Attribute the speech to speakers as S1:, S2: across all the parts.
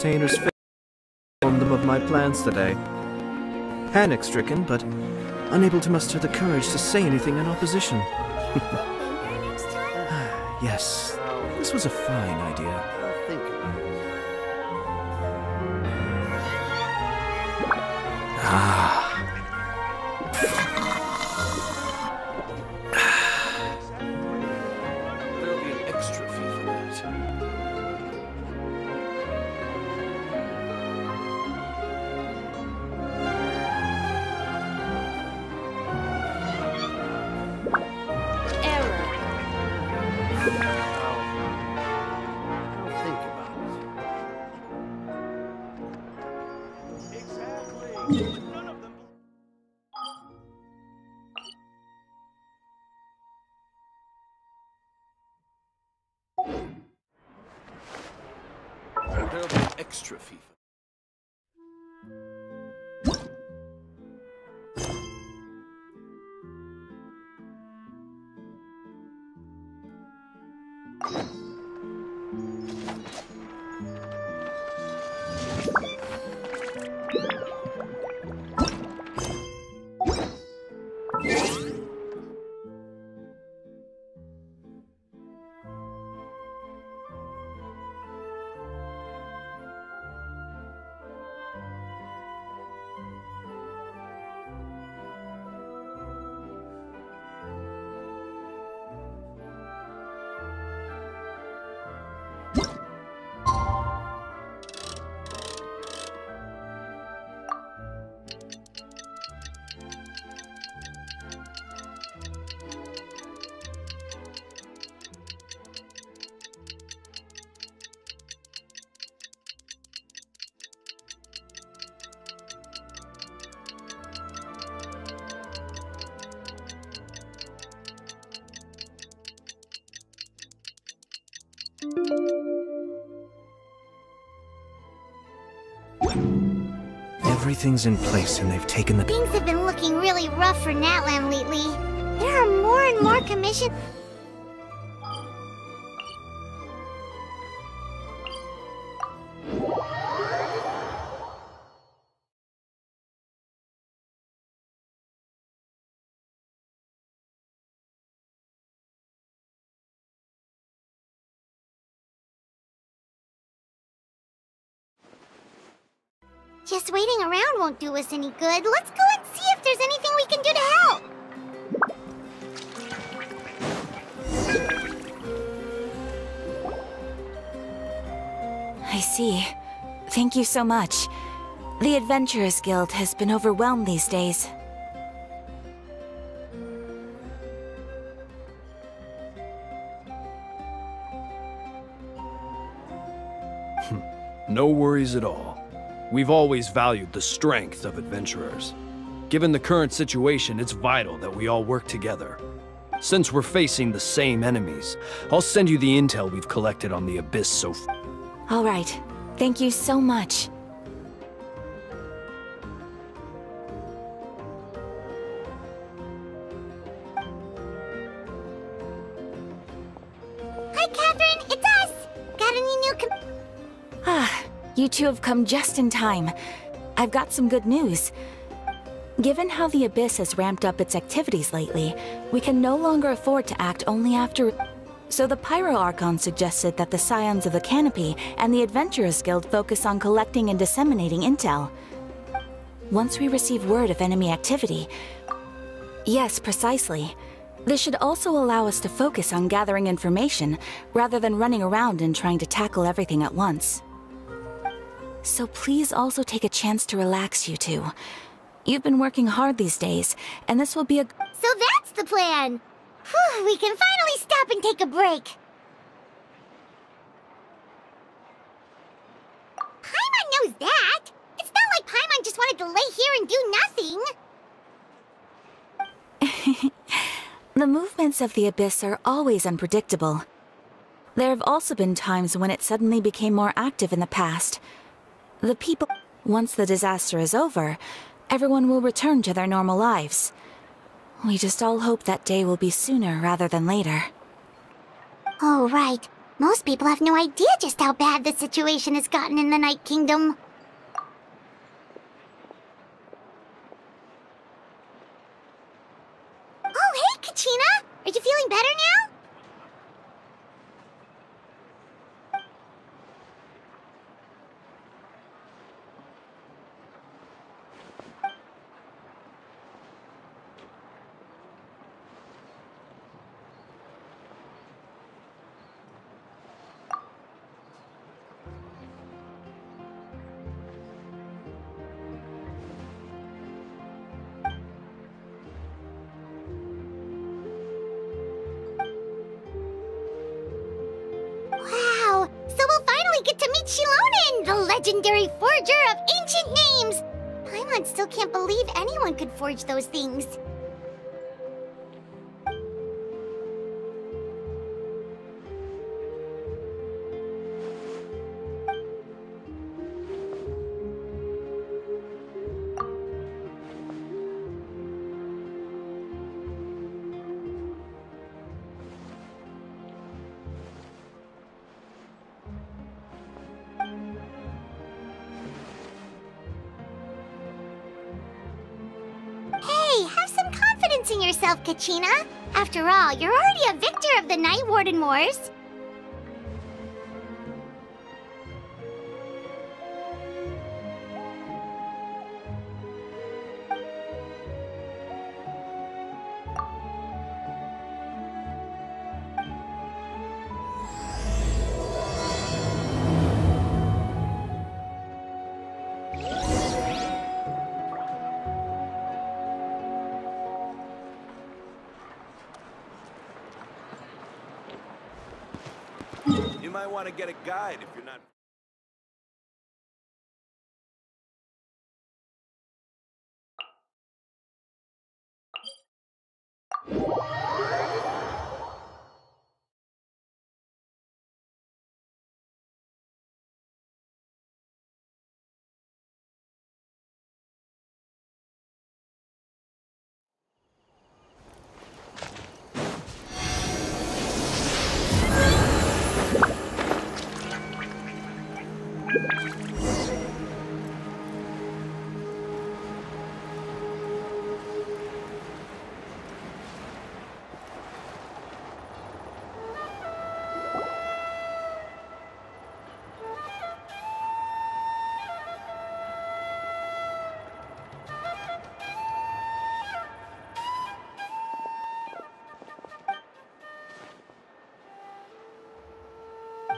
S1: entertainers informed them of my plans today. Panic-stricken, but unable to muster the courage to say anything in opposition. Yes, this was a fine idea. Ah.
S2: There'll be an extra fee for that.
S3: Error.
S2: I'll think about it. Exactly. None of them. There'll be an extra fee for
S1: Everything's in place and they've taken the...
S4: Things have been looking really rough for Natlan lately. There are more and more commissions. Just waiting around won't do us any good. Let's go and see if there's anything we can do to help.
S3: I see. Thank you so much. The Adventurers Guild has been overwhelmed these days.
S2: No worries at all. We've always valued the strength of adventurers. Given the current situation, it's vital that we all work together. Since we're facing the same enemies, I'll send you the intel we've collected on the Abyss so far.
S3: All right. Thank you so much.
S4: Hi, Catherine. It's us. Got any new
S3: You two have come just in time. I've got some good news. Given how the Abyss has ramped up its activities lately, we can no longer afford to act only after... So the Pyro Archon suggested that the Scions of the Canopy and the Adventurers Guild focus on collecting and disseminating intel. Once we receive word of enemy activity... Yes, precisely. This should also allow us to focus on gathering information, rather than running around and trying to tackle everything at once. So please also take a chance to relax, you two. You've been working hard these days, and this will be a...
S4: So that's the plan! Whew, we can finally stop and take a break! Paimon knows that! It's not like Paimon just wanted to lay here and do nothing!
S3: The movements of the Abyss are always unpredictable. There have also been times when it suddenly became more active in the past. The people... Once the disaster is over, everyone will return to their normal lives. We just all hope that day will be sooner rather than later.
S4: Oh, right. Most people have no idea just how bad the situation has gotten in the Night Kingdom. Oh, hey, Kachina! Are you feeling better now? Wow! So we'll finally get to meet Shilonen, the legendary forger of ancient names! Paimon still can't believe anyone could forge those things. Hey, have some confidence in yourself, Kachina. After all, you're already a victor of the Night Warden Wars.
S5: You might want to get a guide if you're not...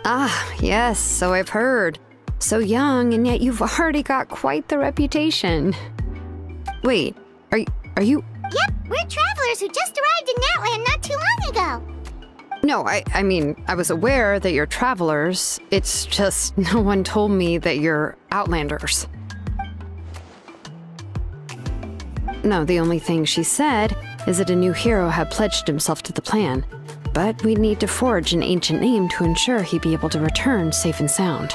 S6: Ah, yes, so I've heard. So young, and yet you've already got quite the reputation. Wait, are you...
S4: Yep, we're travelers who just arrived in Natlan not too long ago.
S6: No, I mean, I was aware that you're travelers. It's just no one told me that you're outlanders. No, the only thing she said is that a new hero had pledged himself to the plan. But we'd need to forge an ancient name to ensure he'd be able to return safe and sound.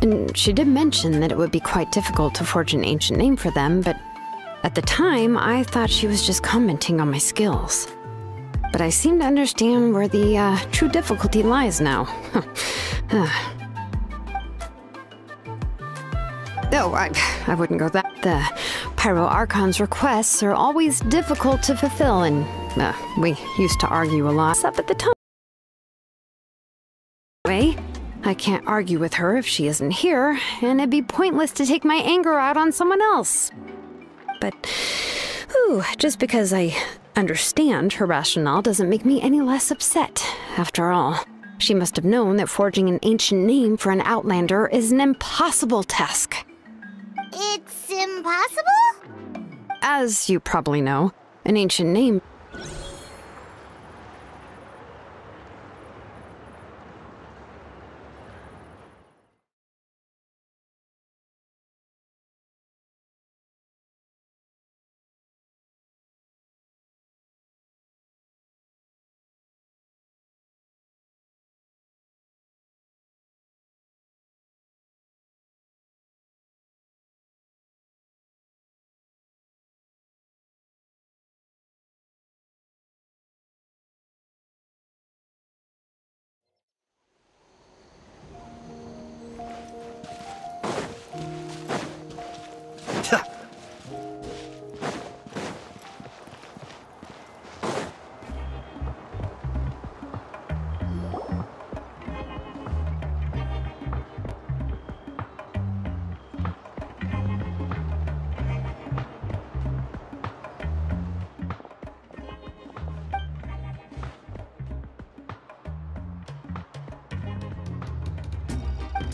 S6: And she did mention that it would be quite difficult to forge an ancient name for them, but at the time, I thought she was just commenting on my skills. But I seem to understand where the true difficulty lies now. No, I wouldn't go that. The Pyro Archon's requests are always difficult to fulfill, and we used to argue a lot up at the time. Anyway, I can't argue with her if she isn't here, and it'd be pointless to take my anger out on someone else. But, just because I understand her rationale doesn't make me any less upset. After all, she must have known that forging an ancient name for an outlander is an impossible task.
S4: It's impossible?
S6: As you probably know, an ancient name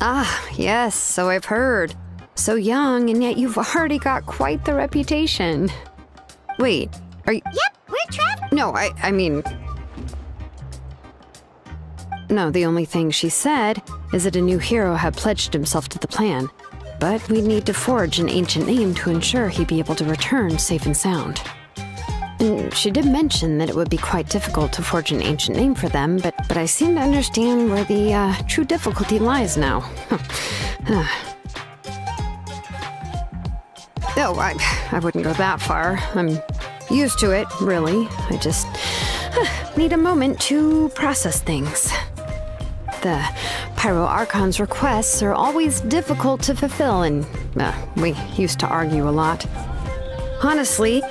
S6: Ah, yes, so I've heard. So young, and yet you've already got quite the reputation. Wait, are you—
S4: Yep, we're trapped.
S6: No, I mean... No, the only thing she said is that a new hero had pledged himself to the plan. But we'd need to forge an ancient name to ensure he'd be able to return safe and sound. And she did mention that it would be quite difficult to forge an ancient name for them, but I seem to understand where the true difficulty lies now. Oh, I wouldn't go that far. I'm used to it, really. I just need a moment to process things. The Pyro Archon's requests are always difficult to fulfill, and we used to argue a lot. Honestly,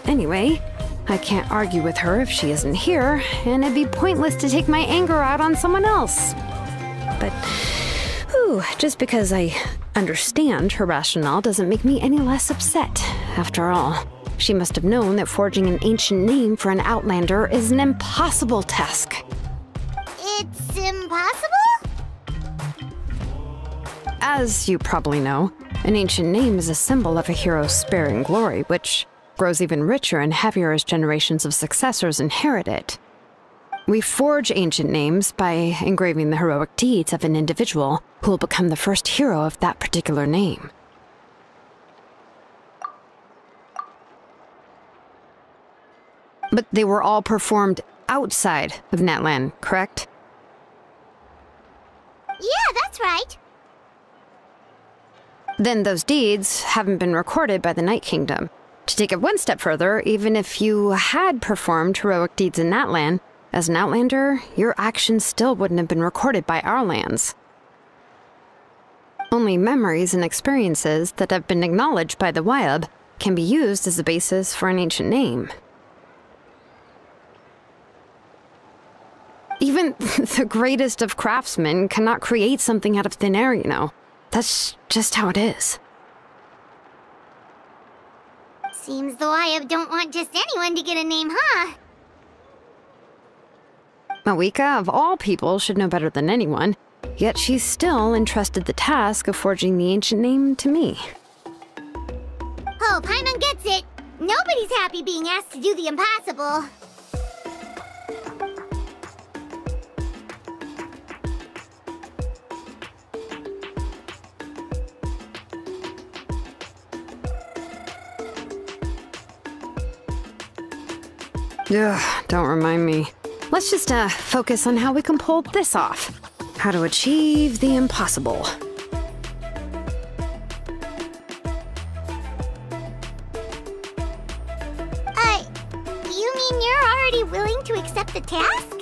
S6: anyway, I can't argue with her if she isn't here, and it'd be pointless to take my anger out on someone else. But, just because I understand her rationale doesn't make me any less upset. After all, she must have known that forging an ancient name for an Outlander is an impossible task.
S4: It's impossible?
S6: As you probably know, an ancient name is a symbol of a hero's spirit and glory, which grows even richer and heavier as generations of successors inherit it. We forge ancient names by engraving the heroic deeds of an individual who will become the first hero of that particular name. But they were all performed outside of Natlan, correct?
S4: Yeah, that's right.
S6: Then those deeds haven't been recorded by the Night Kingdom. To take it one step further, even if you had performed heroic deeds in Natlan, as an Outlander, your actions still wouldn't have been recorded by our lands. Only memories and experiences that have been acknowledged by the Wyab can be used as a basis for an ancient name. Even the greatest of craftsmen cannot create something out of thin air, you know. That's just how it is.
S4: Seems the Wyab don't want just anyone to get a name, huh?
S6: Mawika, of all people, should know better than anyone, yet she's still entrusted the task of forging the ancient name to me.
S4: Oh, Paimon gets it. Nobody's happy being asked to do the impossible.
S6: Ugh, don't remind me. Let's just focus on how we can pull this off. How to achieve the impossible.
S4: You mean you're already willing to accept the task?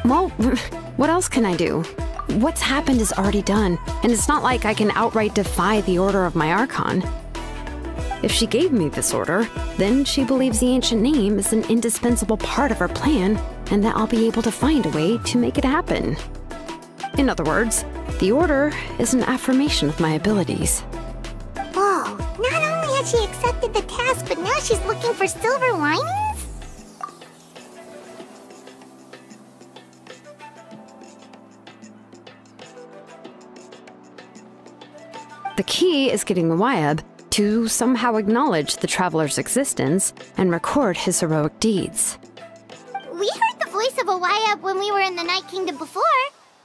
S6: Well, what else can I do? What's happened is already done, and it's not like I can outright defy the order of my Archon. If she gave me this order, then she believes the ancient name is an indispensable part of her plan, and that I'll be able to find a way to make it happen. In other words, the order is an affirmation of my abilities.
S4: Whoa, not only has she accepted the task, but now she's looking for silver linings?
S6: The key is getting the Wyab to somehow acknowledge the traveler's existence and record his heroic deeds.
S4: We heard the voice of a Wyab when we were in the Night Kingdom before.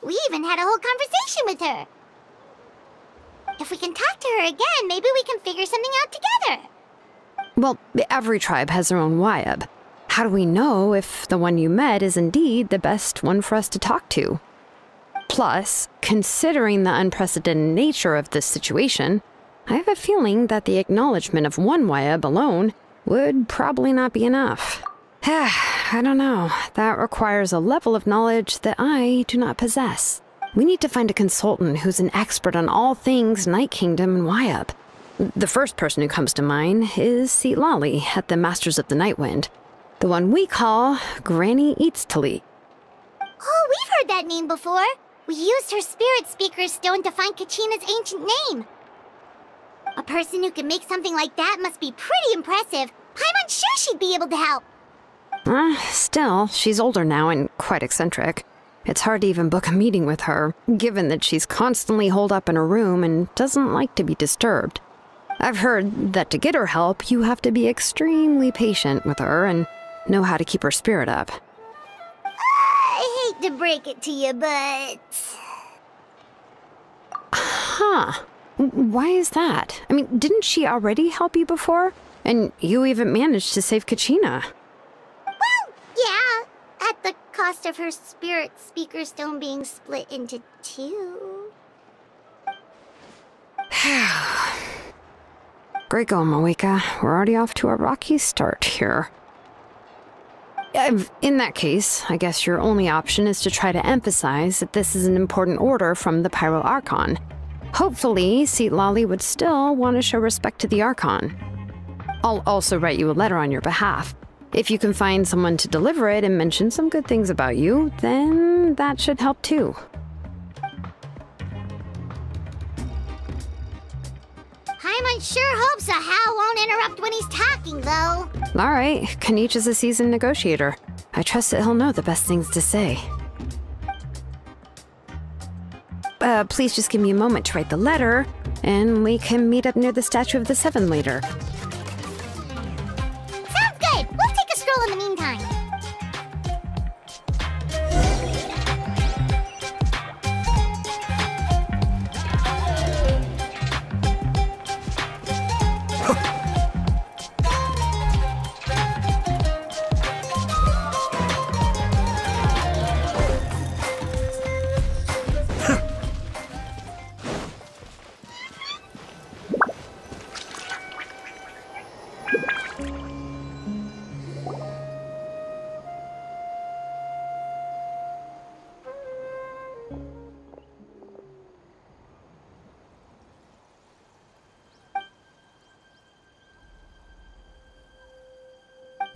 S4: We even had a whole conversation with her. If we can talk to her again, maybe we can figure something out together.
S6: Well, every tribe has their own Wyab. How do we know if the one you met is indeed the best one for us to talk to? Plus, considering the unprecedented nature of this situation, I have a feeling that the acknowledgement of one Wyab alone would probably not be enough. I don't know. That requires a level of knowledge that I do not possess. We need to find a consultant who's an expert on all things Night Kingdom and Wyab. The first person who comes to mind is Lali at the Masters of the Nightwind, the one we call Granny Eatstali.
S4: Oh, we've heard that name before. We used her Spirit Speaker's Stone to find Kachina's ancient name. A person who can make something like that must be pretty impressive. I'm unsure she'd be able to help.
S6: Still, she's older now and quite eccentric. It's hard to even book a meeting with her, given that she's constantly holed up in her room and doesn't like to be disturbed. I've heard that to get her help, you have to be extremely patient with her and know how to keep her spirit up.
S4: I hate to break it to you, but...
S6: Huh. Why is that? I mean, didn't she already help you before? And you even managed to save Kachina.
S4: Well, yeah. At the cost of her spirit speaker stone being split into 2.
S6: Great going, Moeka. We're already off to a rocky start here. In that case, I guess your only option is to try to emphasize that this is an important order from the Pyro Archon. Hopefully, Seat Lolly would still want to show respect to the Archon. I'll also write you a letter on your behalf. If you can find someone to deliver it and mention some good things about you, then that should help too.
S4: Paimon sure hopes a Hal won't interrupt when he's talking, though.
S6: Alright, Kanich is a seasoned negotiator. I trust that he'll know the best things to say. Please just give me a moment to write the letter, and we can meet up near the Statue of the Seven later.
S4: Sounds good! We'll take a stroll in the meantime.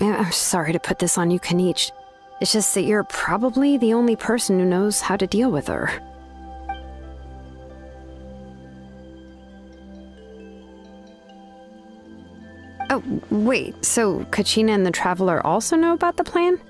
S6: I'm sorry to put this on you, Kanich. It's just that you're probably the only person who knows how to deal with her. Oh, wait, so Kachina and the Traveler also know about the plan?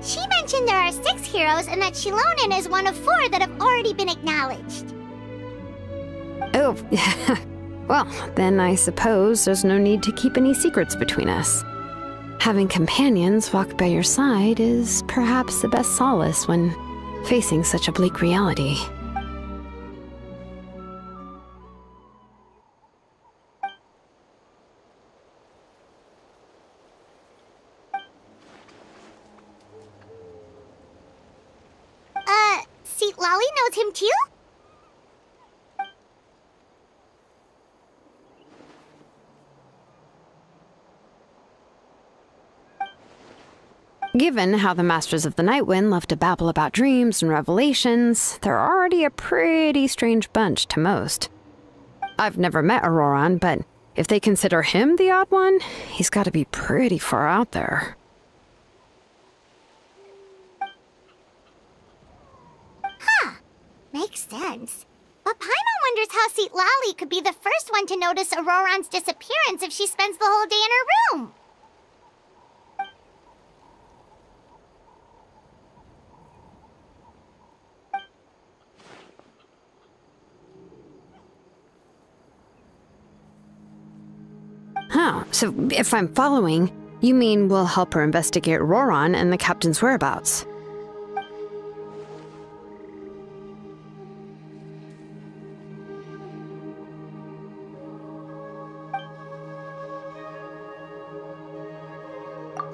S4: She mentioned there are 6 heroes and that Shilonen is one of 4 that have already been acknowledged.
S6: Oh, well, then I suppose there's no need to keep any secrets between us. Having companions walk by your side is perhaps the best solace when facing such a bleak reality.
S4: Seat Lolly knows him too?
S6: Given how the Masters of the Nightwind love to babble about dreams and revelations, they're already a pretty strange bunch to most. I've never met Auroran, but if they consider him the odd one, he's got to be pretty far out there.
S4: Makes sense. But Paimon wonders how Seat Lolly could be the first one to notice Auroran's disappearance if she spends the whole day in her room.
S6: Huh, so if I'm following, you mean we'll help her investigate Auroran and the captain's whereabouts?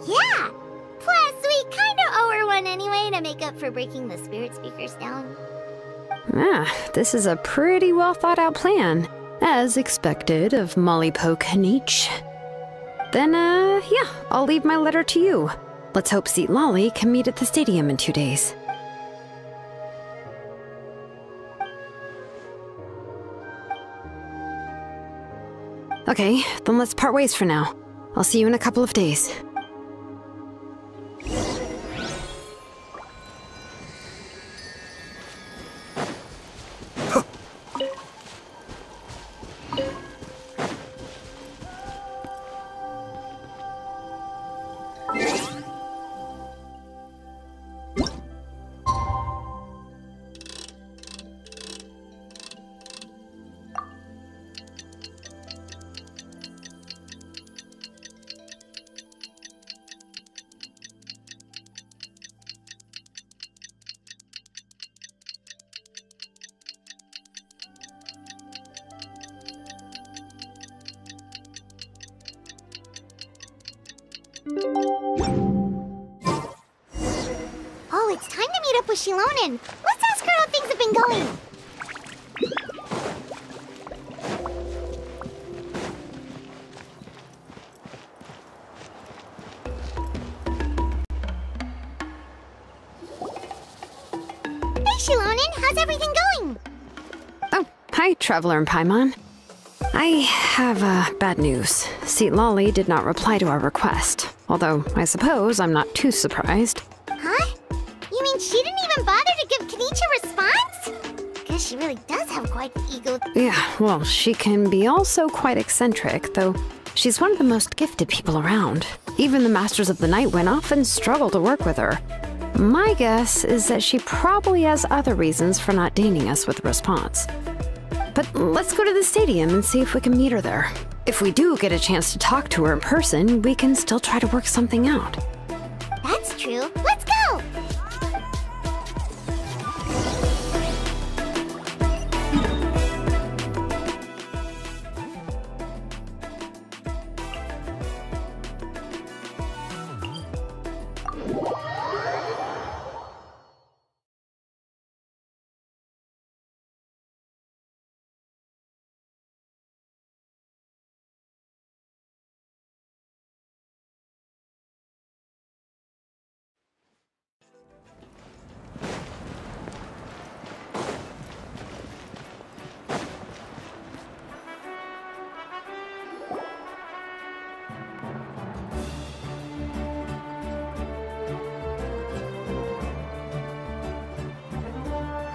S4: Yeah! Plus, we kinda owe her one anyway to make up for breaking the spirit speakers down.
S6: Ah, this is a pretty well thought out plan. As expected of Molly Poke Kanich. Then, yeah, I'll leave my letter to you. Let's hope Seat Lolly can meet at the stadium in 2 days. Okay, then let's part ways for now. I'll see you in a couple of days.
S4: Oh, it's time to meet up with Shilonen. Let's ask her how things have been going. Hey, Shilonen, how's everything going?
S6: Oh, hi, Traveler and Paimon. I have bad news. Lolly did not reply to our request, although I suppose I'm not too surprised.
S4: Huh? You mean she didn't even bother to give Kenichi a response? Guess she really does have quite the ego.
S6: Yeah, well, she can be also quite eccentric, though she's one of the most gifted people around. Even the Masters of the Night Wind often struggle to work with her. My guess is that she probably has other reasons for not deigning us with a response. But let's go to the stadium and see if we can meet her there. If we do get a chance to talk to her in person, we can still try to work something out.
S4: That's true. Let's go!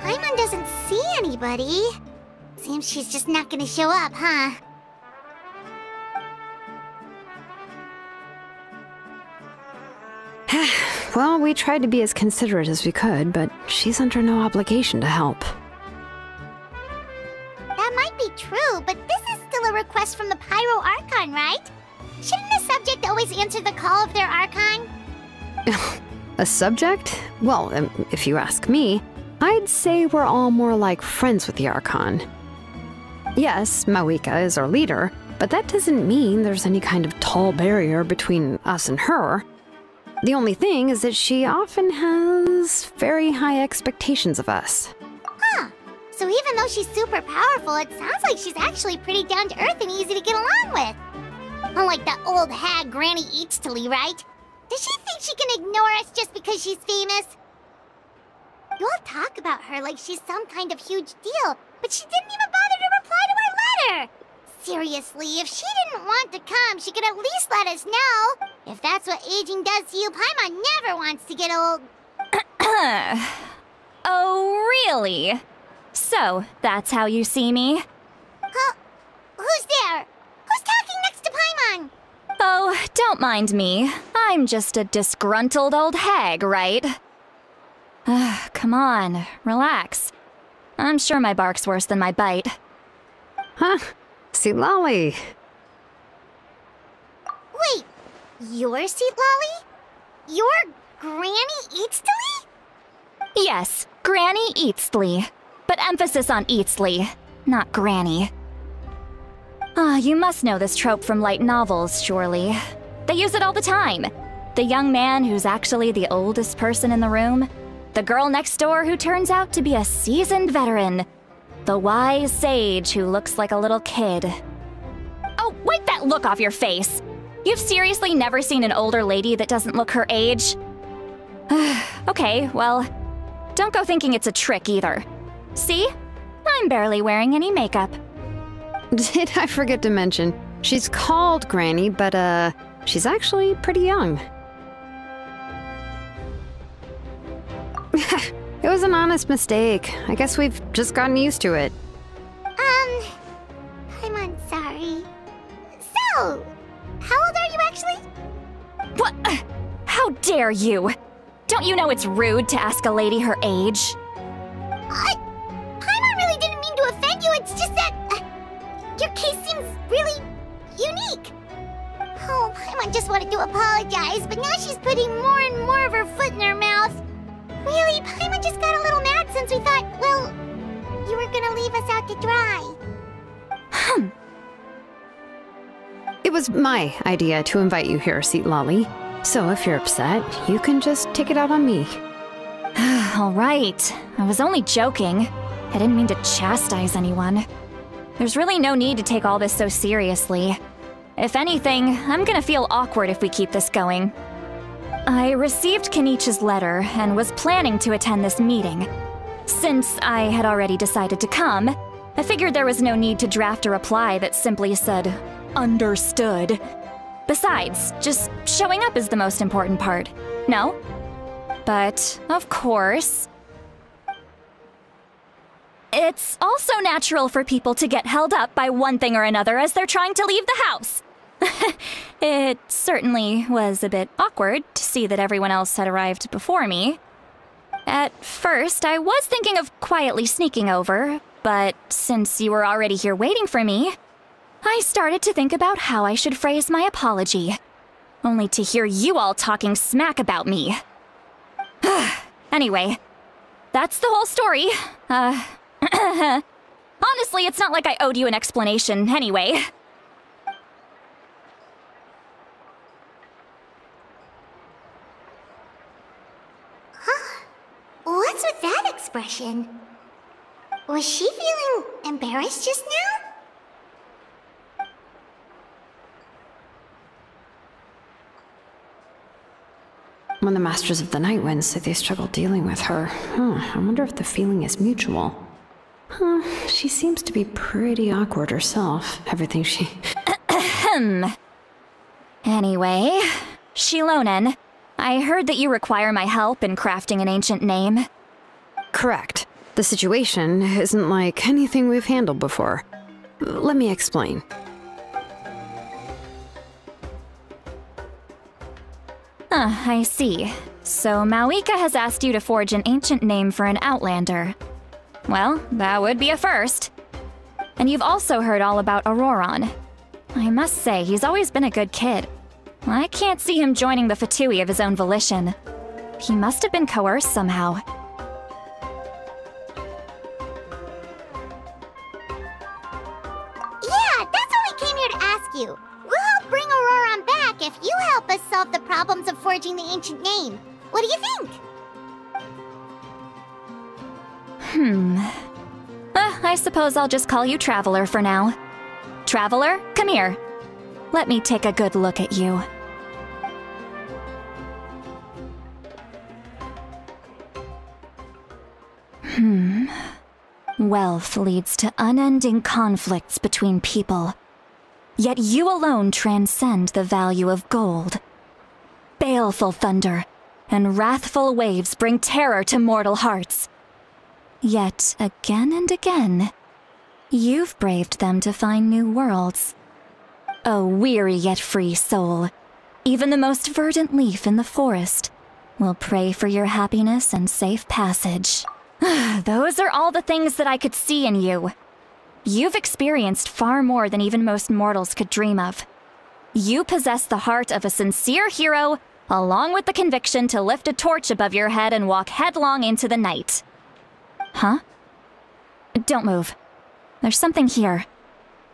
S4: Paimon doesn't see anybody. Seems she's just not gonna show up, huh?
S6: Well, we tried to be as considerate as we could, but she's under no obligation to help.
S4: That might be true, but this is still a request from the Pyro Archon, right? Shouldn't a subject always answer the call of their Archon?
S6: A subject? Well, if you ask me, I'd say we're all more like friends with the Archon. Yes, Mawika is our leader, but that doesn't mean there's any kind of tall barrier between us and her. The only thing is that she often has very high expectations of us.
S4: Huh. So even though she's super powerful, it sounds like she's actually pretty down to earth and easy to get along with. Unlike that old hag Granny Eatstily, right? Does she think she can ignore us just because she's famous? You all talk about her like she's some kind of huge deal, but she didn't even bother to reply to our letter! Seriously, if she didn't want to come, she could at least let us know. If that's what aging does to you, Paimon never wants to get old.
S7: Oh, really? So, that's how you see me?
S4: Who's there? Who's talking next to Paimon?
S7: Oh, don't mind me. I'm just a disgruntled old hag, right? Come on, relax. I'm sure my bark's worse than my bite.
S6: Huh? Lolly.
S4: Wait, you're Lolly? You're Granny Eatstily?
S7: Yes, Granny Eatstly. But emphasis on Eatstly, not Granny. You must know this trope from light novels, surely. They use it all the time. The young man who's actually the oldest person in the room. The girl next door who turns out to be a seasoned veteran. The wise sage who looks like a little kid. Oh, wipe that look off your face! You've seriously never seen an older lady that doesn't look her age? Okay, well, don't go thinking it's a trick either. See? I'm barely wearing any makeup.
S6: Did I forget to mention, she's called Granny, but she's actually pretty young. It was an honest mistake. I guess we've just gotten used to it.
S4: I'm sorry. So, how old are you actually?
S7: What? How dare you? Don't you know it's rude to ask a lady her age?
S4: Paimon really didn't mean to offend you, it's just that your case seems really unique. Oh, Paimon just wanted to apologize, but now she's putting more and more of her foot in her mouth. Really, Paimon just got a little mad since we thought, well, you were gonna leave us out to dry.
S6: It was my idea to invite you here, Lolly. So if you're upset, you can just take it out on me.
S7: All right. I was only joking. I didn't mean to chastise anyone. There's really no need to take all this so seriously. If anything, I'm gonna feel awkward if we keep this going. I received Kenichi's letter and was planning to attend this meeting. Since I had already decided to come, I figured there was no need to draft a reply that simply said, "Understood." Besides, just showing up is the most important part, no? But, of course, it's also natural for people to get held up by one thing or another as they're trying to leave the house. It certainly was a bit awkward to see that everyone else had arrived before me. At first, I was thinking of quietly sneaking over, but since you were already here waiting for me, I started to think about how I should phrase my apology, only to hear you all talking smack about me. Anyway, that's the whole story. Honestly, it's not like I owed you an explanation anyway.
S4: What's with that expression? Was she feeling embarrassed just now?
S6: When the Masters of the Night Wind say they struggle dealing with her, I wonder if the feeling is mutual. She seems to be pretty awkward herself. Everything she...
S7: Anyway, Shilonen, I heard that you require my help in crafting an ancient name.
S6: Correct. The situation isn't like anything we've handled before. Let me explain.
S7: I see. So Mawika has asked you to forge an ancient name for an Outlander. Well, that would be a first. And you've also heard all about Auroron. I must say, he's always been a good kid. I can't see him joining the Fatui of his own volition. He must have been coerced somehow.
S4: Yeah, that's what we came here to ask you. We'll help bring Auroron back if you help us solve the problems of forging the ancient name. What do you think?
S7: I suppose I'll just call you Traveler for now. Traveler, come here. Let me take a good look at you. Wealth leads to unending conflicts between people. Yet you alone transcend the value of gold. Baleful thunder and wrathful waves bring terror to mortal hearts. Yet again and again, you've braved them to find new worlds. A weary yet free soul, even the most verdant leaf in the forest will pray for your happiness and safe passage. Those are all the things that I could see in you. You've experienced far more than even most mortals could dream of. You possess the heart of a sincere hero, along with the conviction to lift a torch above your head and walk headlong into the night. Huh? Don't move. There's something here.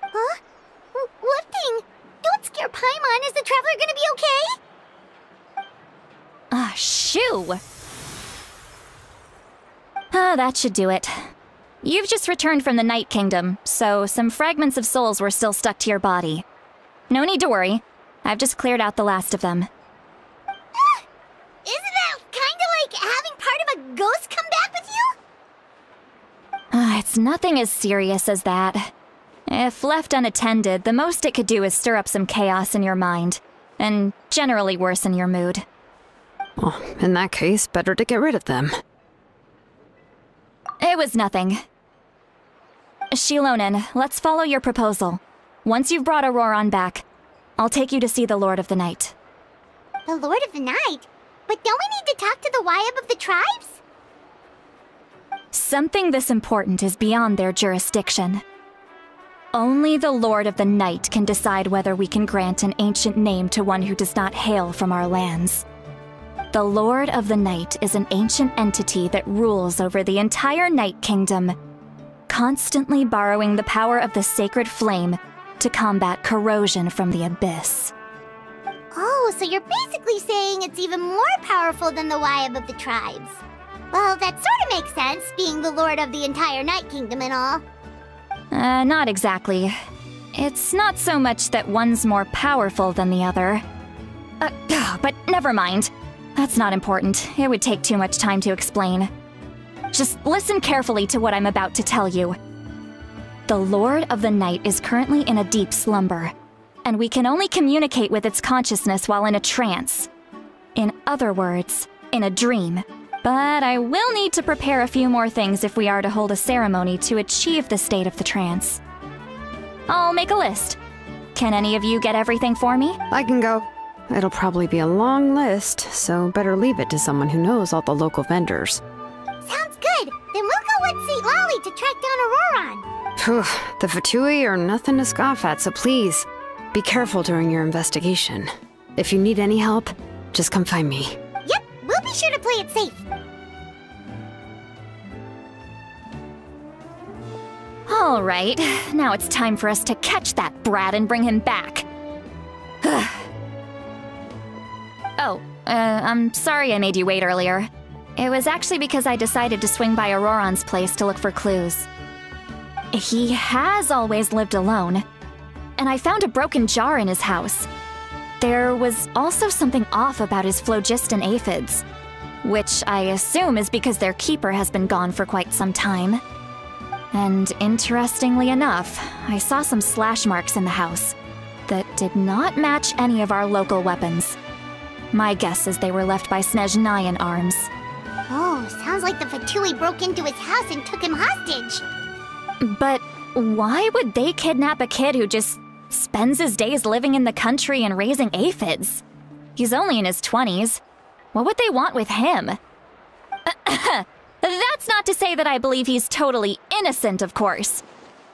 S4: Huh? What thing? Don't scare Paimon. Is the Traveler gonna be okay?
S7: Shoo! That should do it. You've just returned from the Night Kingdom, so some fragments of souls were still stuck to your body. No need to worry. I've just cleared out the last of them.
S4: Isn't that kinda like having part of a ghost come back with you?
S7: It's nothing as serious as that. If left unattended, the most it could do is stir up some chaos in your mind, and generally worsen your mood.
S6: Well, in that case, better to get rid of them.
S7: It was nothing. Shilonen, let's follow your proposal. Once you've brought Auroron back, I'll take you to see the Lord of the Night.
S4: The Lord of the Night? But don't we need to talk to the Wayab of the tribes?
S7: Something this important is beyond their jurisdiction. Only the Lord of the Night can decide whether we can grant an ancient name to one who does not hail from our lands. The Lord of the Night is an ancient entity that rules over the entire Night Kingdom, constantly borrowing the power of the sacred flame to combat corrosion from the abyss.
S4: Oh, Oh, so you're basically saying it's even more powerful than the Wyab of the tribes. Well, that sort of makes sense, being the lord of the entire Night Kingdom and all.
S7: Not exactly. It's not so much that one's more powerful than the other. But never mind. That's not important. It would take too much time to explain. Just listen carefully to what I'm about to tell you. The Lord of the Night is currently in a deep slumber, and we can only communicate with its consciousness while in a trance. In other words, in a dream. But I will need to prepare a few more things if we are to hold a ceremony to achieve the state of the trance. I'll make a list. Can any of you get everything for me?
S6: I can go. It'll probably be a long list, so better leave it to someone who knows all the local vendors.
S4: Sounds good. Then we'll go with St. Lolly to track down Auroron.
S6: Phew, the Fatui are nothing to scoff at, so please, be careful during your investigation. If you need any help, just come find me.
S4: Yep, we'll be sure to play it safe.
S7: All right, now it's time for us to catch that brat and bring him back. I'm sorry I made you wait earlier. It was actually because I decided to swing by Auroron's place to look for clues. He has always lived alone, and I found a broken jar in his house. There was also something off about his phlogiston aphids, which I assume is because their keeper has been gone for quite some time. And interestingly enough, I saw some slash marks in the house that did not match any of our local weapons. My guess is they were left by Snezhnayan arms.
S4: Oh, sounds like the Fatui broke into his house and took him hostage.
S7: But why would they kidnap a kid who just spends his days living in the country and raising aphids? He's only in his 20s. What would they want with him? That's not to say that I believe he's totally innocent, of course.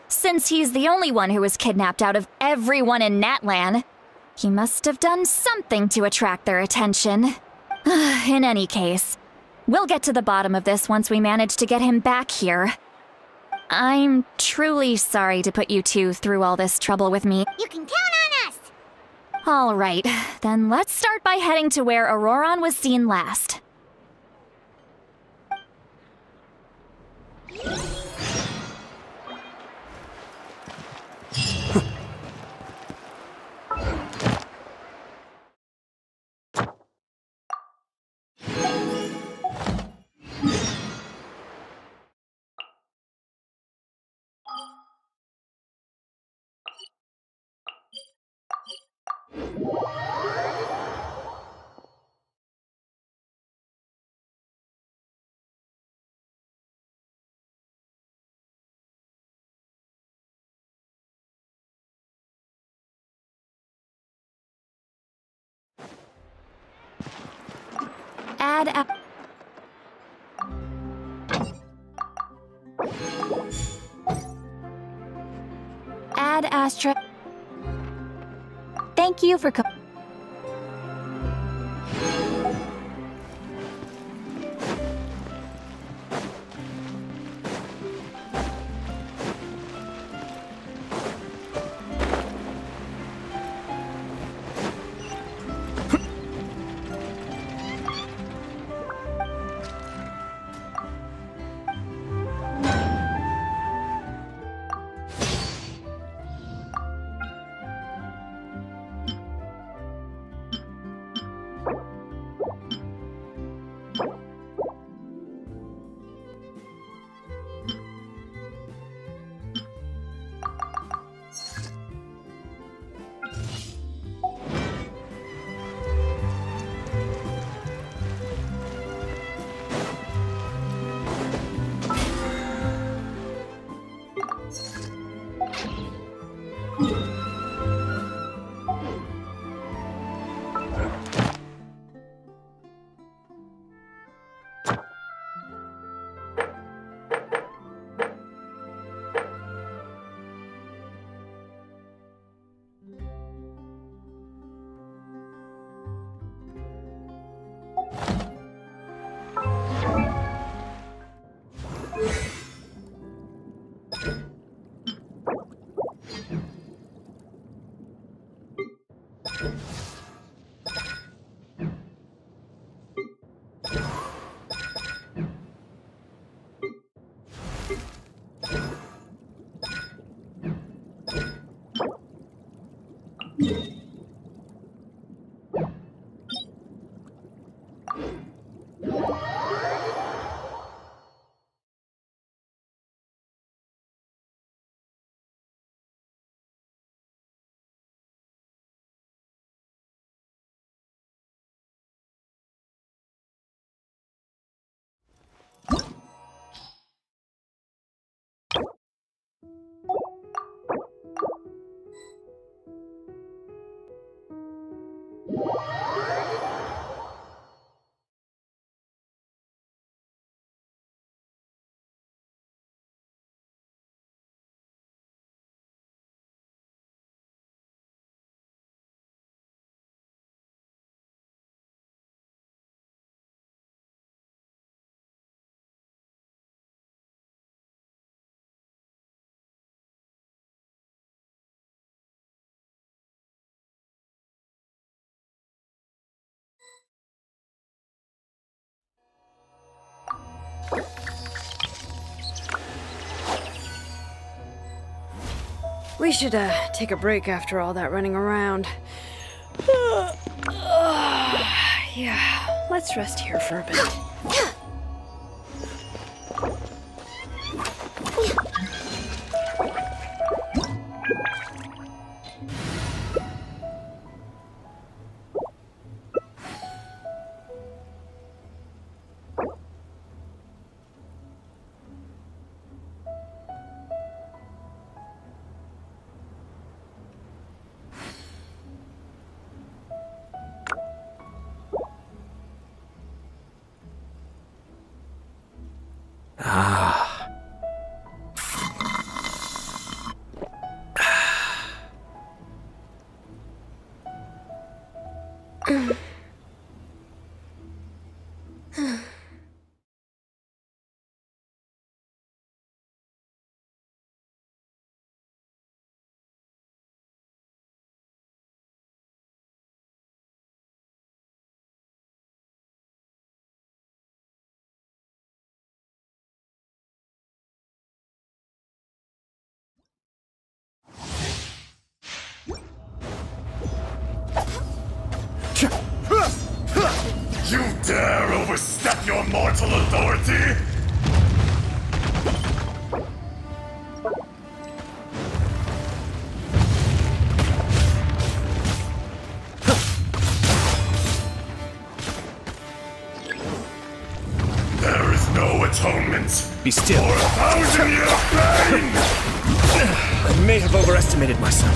S7: Since he's the only one who was kidnapped out of everyone in Natlan, he must have done something to attract their attention. In any case, we'll get to the bottom of this once we manage to get him back here. I'm truly sorry to put you two through all this trouble with me.
S4: You can count on us!
S7: All right, then let's start by heading to where Auroron was seen last. Ad Astra. Thank you for coming.
S6: We should, take a break after all that running around. Yeah, let's rest here for a bit.
S8: You dare overstep your mortal authority? There is no atonement.
S1: Be still.
S8: For 1,000 years of pain!
S1: I may have overestimated myself.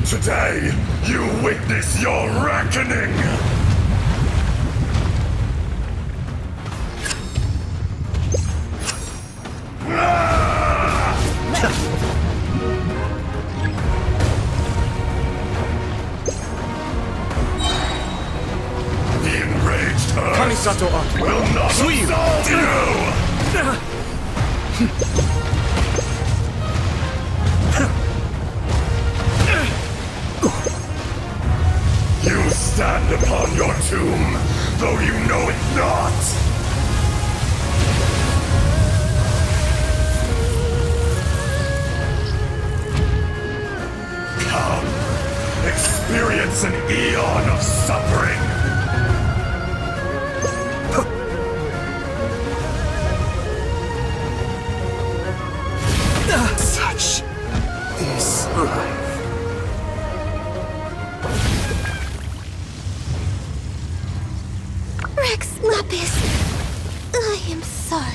S8: Today, you witness your reckoning! The enraged Earth will not absolve you! You stand upon your tomb, though you know it not! Come, experience an eon of suffering!
S1: Such is life.
S4: Rex Lapis, I am sorry.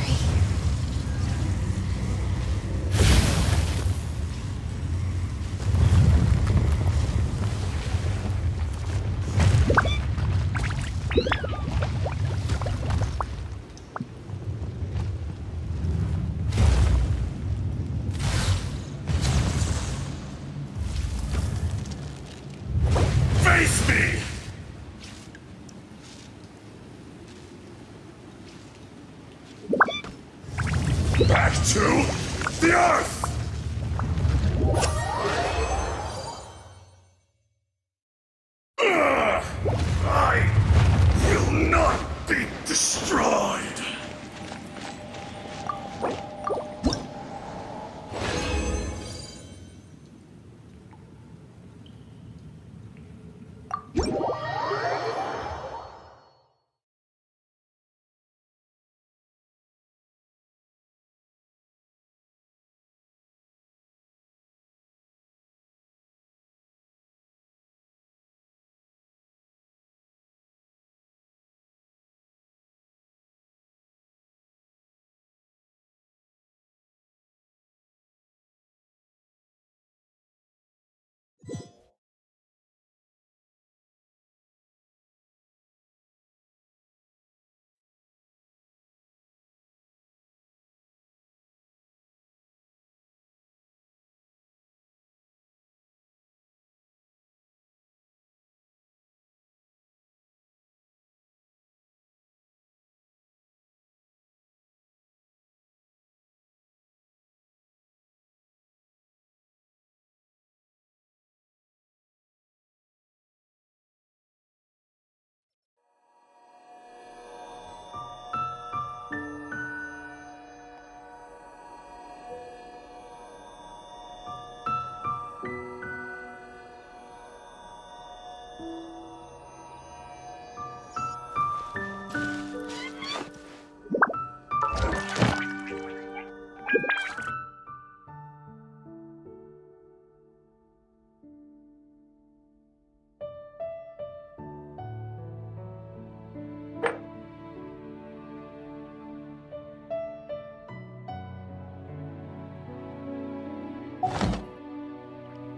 S8: Face me! Back to the Earth! I will not be destroyed!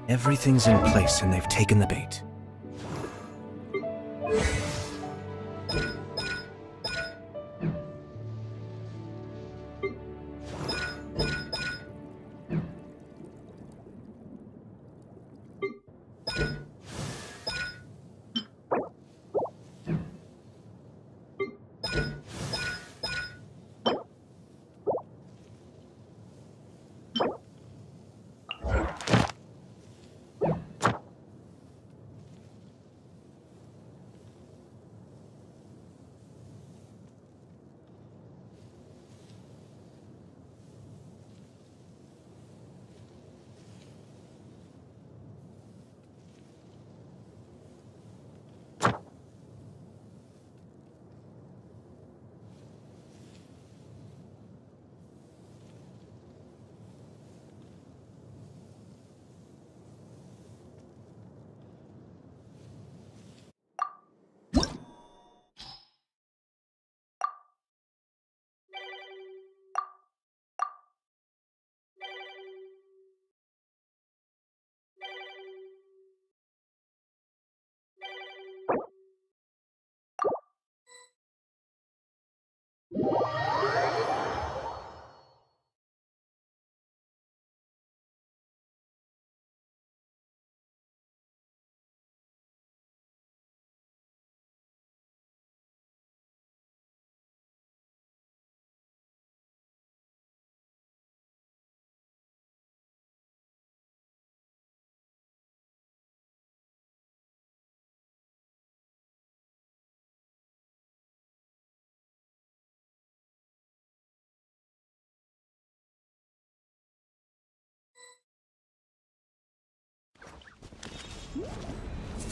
S1: Everything's in place and they've taken the bait.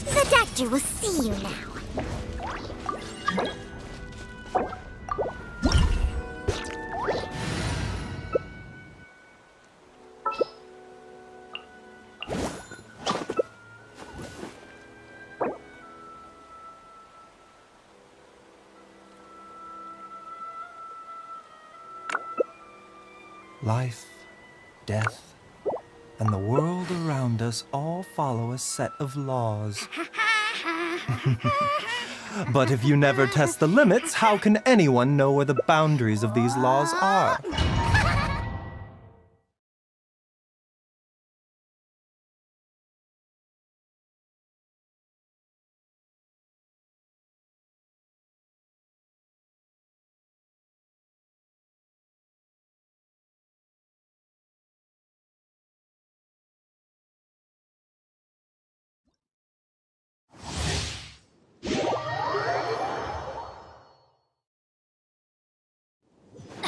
S4: The doctor will see you now.
S9: Life, death, and the world around us all follow a set of laws. But if you never test the limits, how can anyone know where the boundaries of these laws are?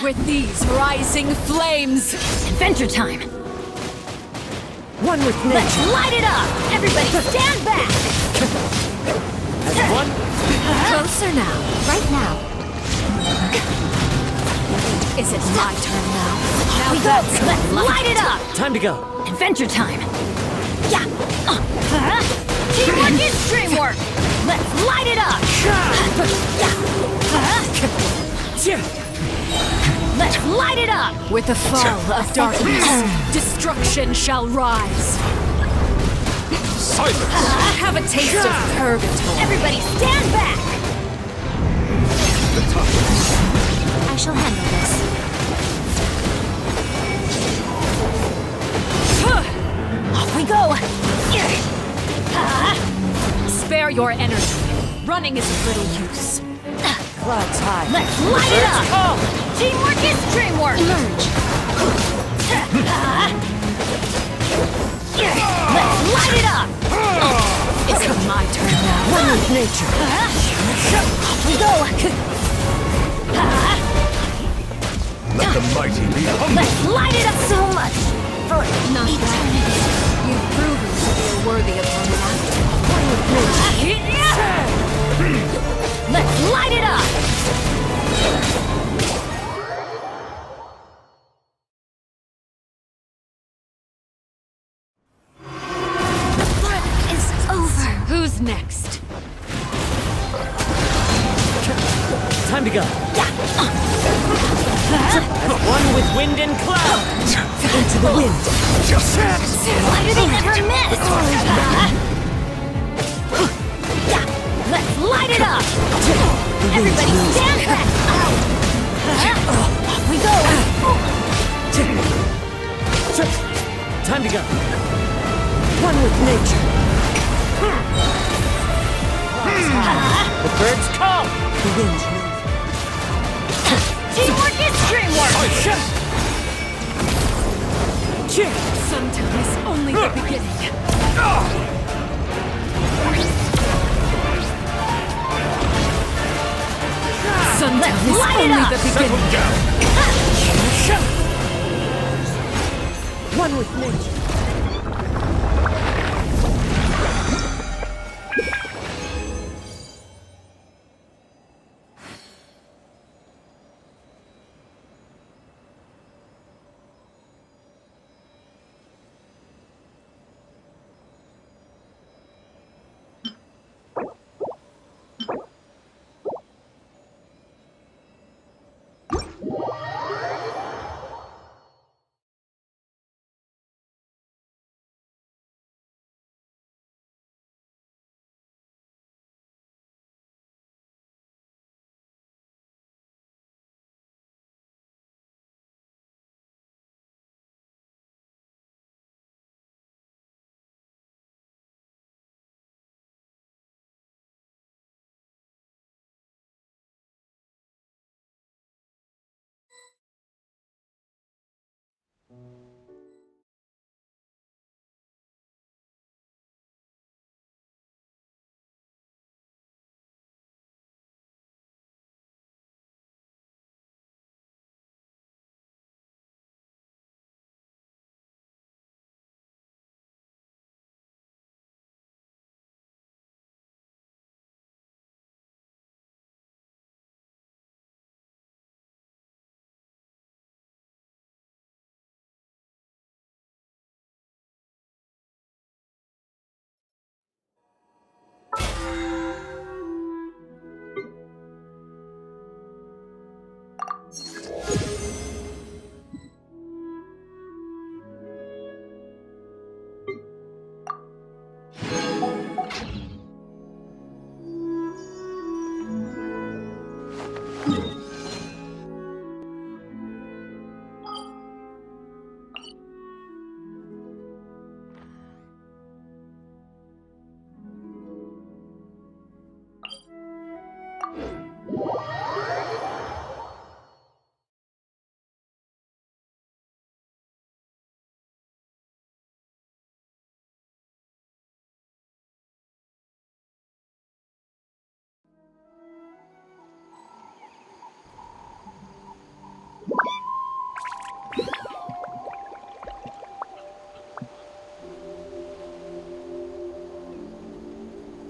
S10: With these rising flames!
S7: Adventure time!
S10: One with nature!
S7: Let's light it up! Everybody stand back!
S10: As one?
S7: Closer now. Right now.
S10: Is it my turn now? Now
S7: We go! Let's light it up!
S10: Time to go!
S7: Adventure time! Yeah! Teamwork is dreamwork! Let's light it up! Let's light it up!
S10: With the fall of darkness, destruction shall rise!
S2: Silence!
S10: Have a taste of purgatory!
S7: Everybody stand back! I shall handle this. Off we go!
S10: Spare your energy. Running is of little use.
S7: Clouds high. Let's light it up! Teamwork is dreamwork! Emerge. Let's light it up!
S10: It's my turn now.
S7: One with nature. Off we go!
S8: Let the mighty be humble.
S7: Let's light it up so much! For
S10: Not bad. You've proven to be a worthy opponent. One with nature. Time to go. As one with wind and cloud. Into the wind.
S7: Why do they never miss? Let's light it up! Everybody stand back! Off we go!
S10: Time to go. One with nature. The birds call. The wind knows.
S7: Teamwork is dreamwork!
S10: Sometimes only the beginning. Sometimes only the beginning. One with nature.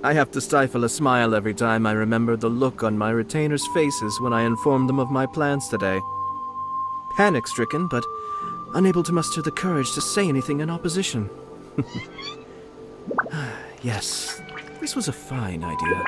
S1: I have to stifle a smile every time I remember the look on my retainers' faces when I informed them of my plans today. Panic-stricken, but unable to muster the courage to say anything in opposition. Yes, this was a fine idea.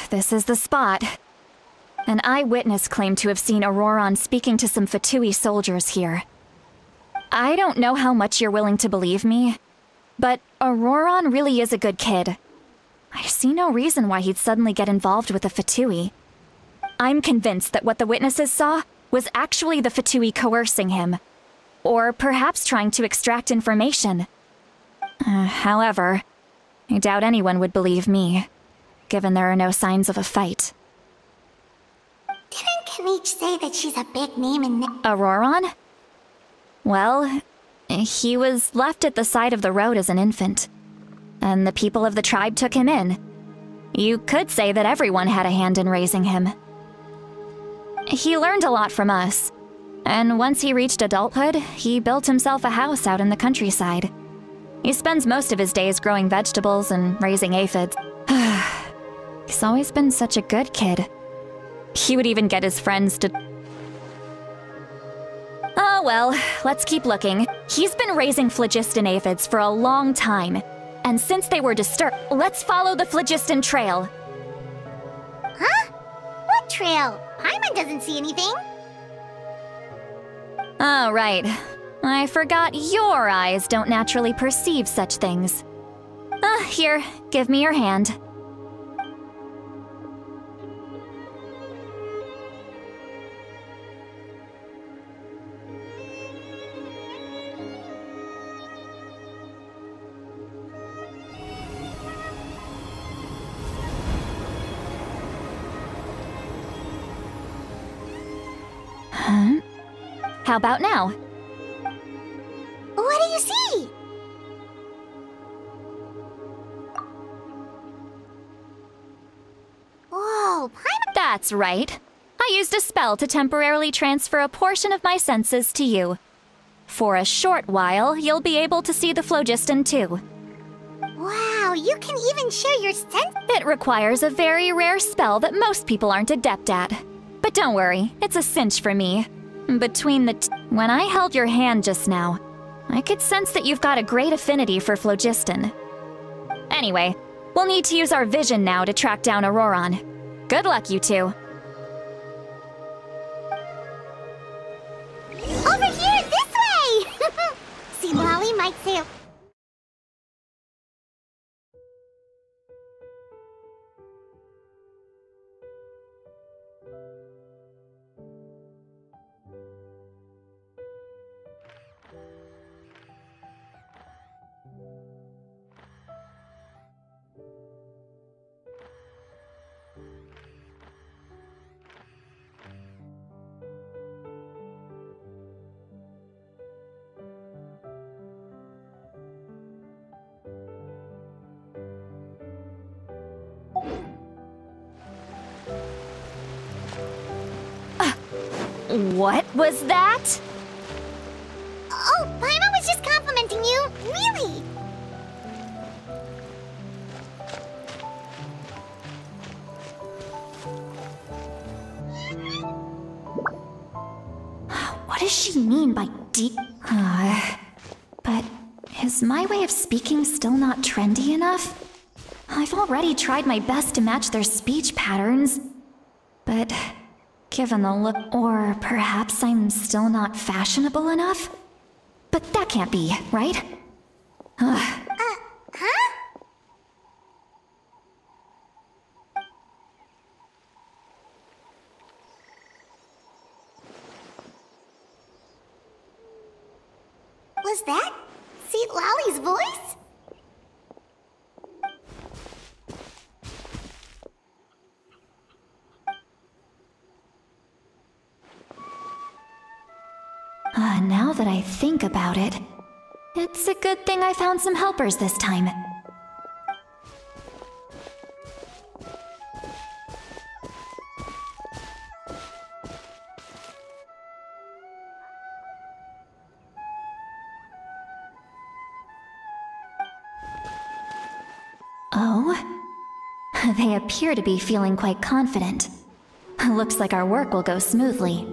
S7: This is the spot. An eyewitness claimed to have seen Auroron speaking to some Fatui soldiers here. I don't know how much you're willing to believe me, but Auroron really is a good kid. I see no reason why he'd suddenly get involved with the Fatui. I'm convinced that what the witnesses saw was actually the Fatui coercing him, or perhaps trying to extract information. However, I doubt anyone would believe me, given there are no signs of a fight.
S4: Didn't Kanich say that she's a big name in
S7: Auroron? Well, he was left at the side of the road as an infant, and the people of the tribe took him in. You could say that everyone had a hand in raising him. He learned a lot from us, and once he reached adulthood, he built himself a house out in the countryside. He spends most of his days growing vegetables and raising aphids. He's always been such a good kid. He would even get his friends to... Oh well, let's keep looking. He's been raising phlogiston aphids for a long time. And since they were disturbed, let's follow the phlogiston trail.
S4: Huh? What trail? Paimon doesn't see anything.
S7: Oh, right. I forgot your eyes don't naturally perceive such things. Here, give me your hand. Huh? How about now?
S4: What do you see? Whoa, Paimon...
S7: That's right. I used a spell to temporarily transfer a portion of my senses to you. For a short while, you'll be able to see the phlogiston too.
S4: Wow, you can even share your sense...
S7: It requires a very rare spell that most people aren't adept at. But don't worry, it's a cinch for me. Between the when I held your hand just now, I could sense that you've got a great affinity for phlogiston. Anyway, we'll need to use our vision now to track down Auroron. Good luck, you two.
S4: Over here, this way! See, Lolly might say...
S7: What was that?
S4: Oh, Paimon was just complimenting you. Really?
S7: What does she mean by deep? But is my way of speaking still not trendy enough? I've already tried my best to match their speech patterns, but given the look, or perhaps I'm still not fashionable enough? But that can't be, right?
S4: Huh? Was that Seat Lolly's voice?
S7: Now that I think about it, it's a good thing I found some helpers this time. Oh? They appear to be feeling quite confident. Looks like our work will go smoothly.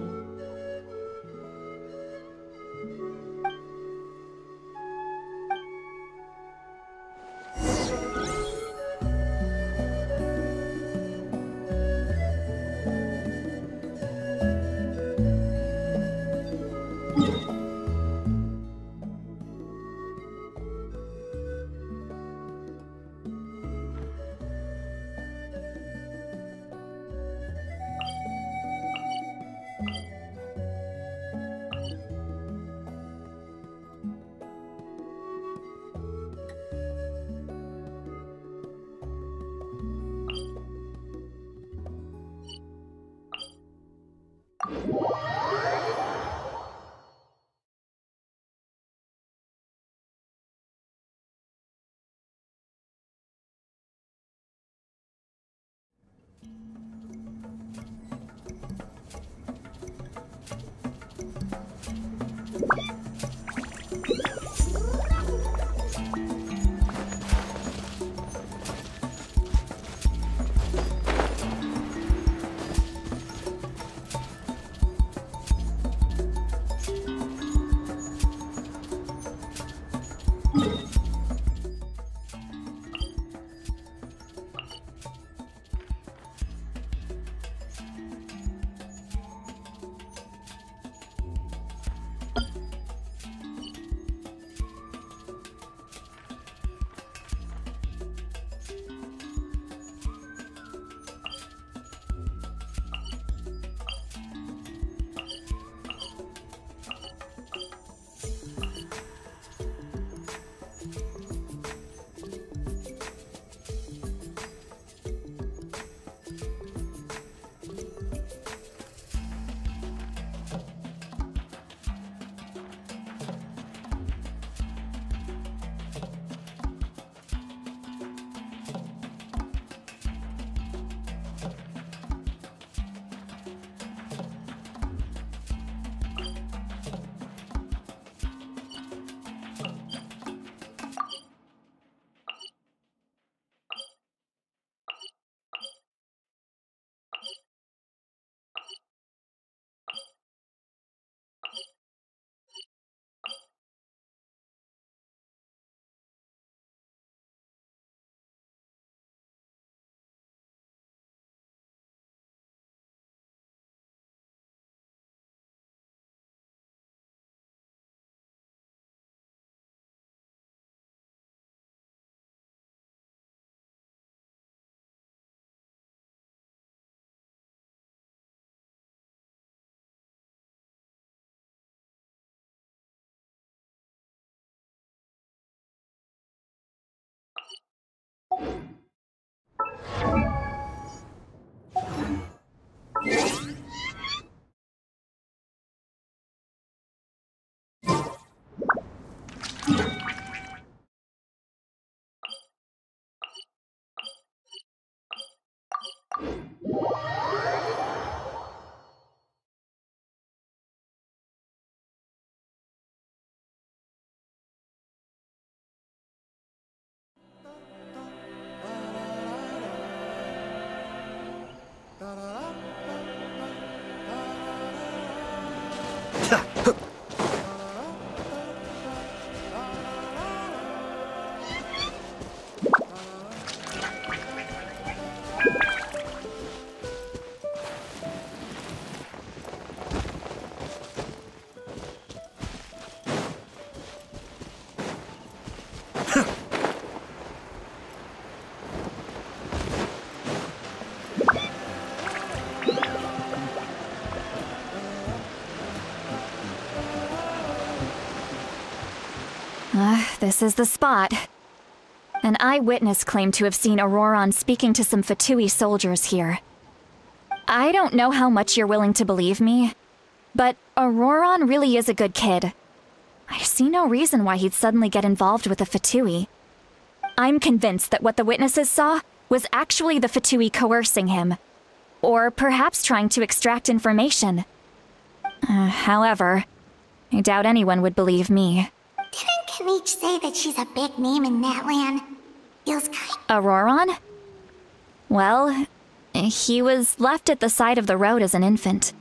S7: This is the spot. An eyewitness claimed to have seen Auroron speaking to some Fatui soldiers here. I don't know how much you're willing to believe me, but Auroron really is a good kid. I see no reason why he'd suddenly get involved with a Fatui. I'm convinced that what the witnesses saw was actually the Fatui coercing him, or perhaps trying to extract information. However, I doubt anyone would believe me.
S4: Didn't Kanich say that she's a big name in Natlan? Feels kind.
S7: Auroron? Well, he was left at the side of the road as an infant.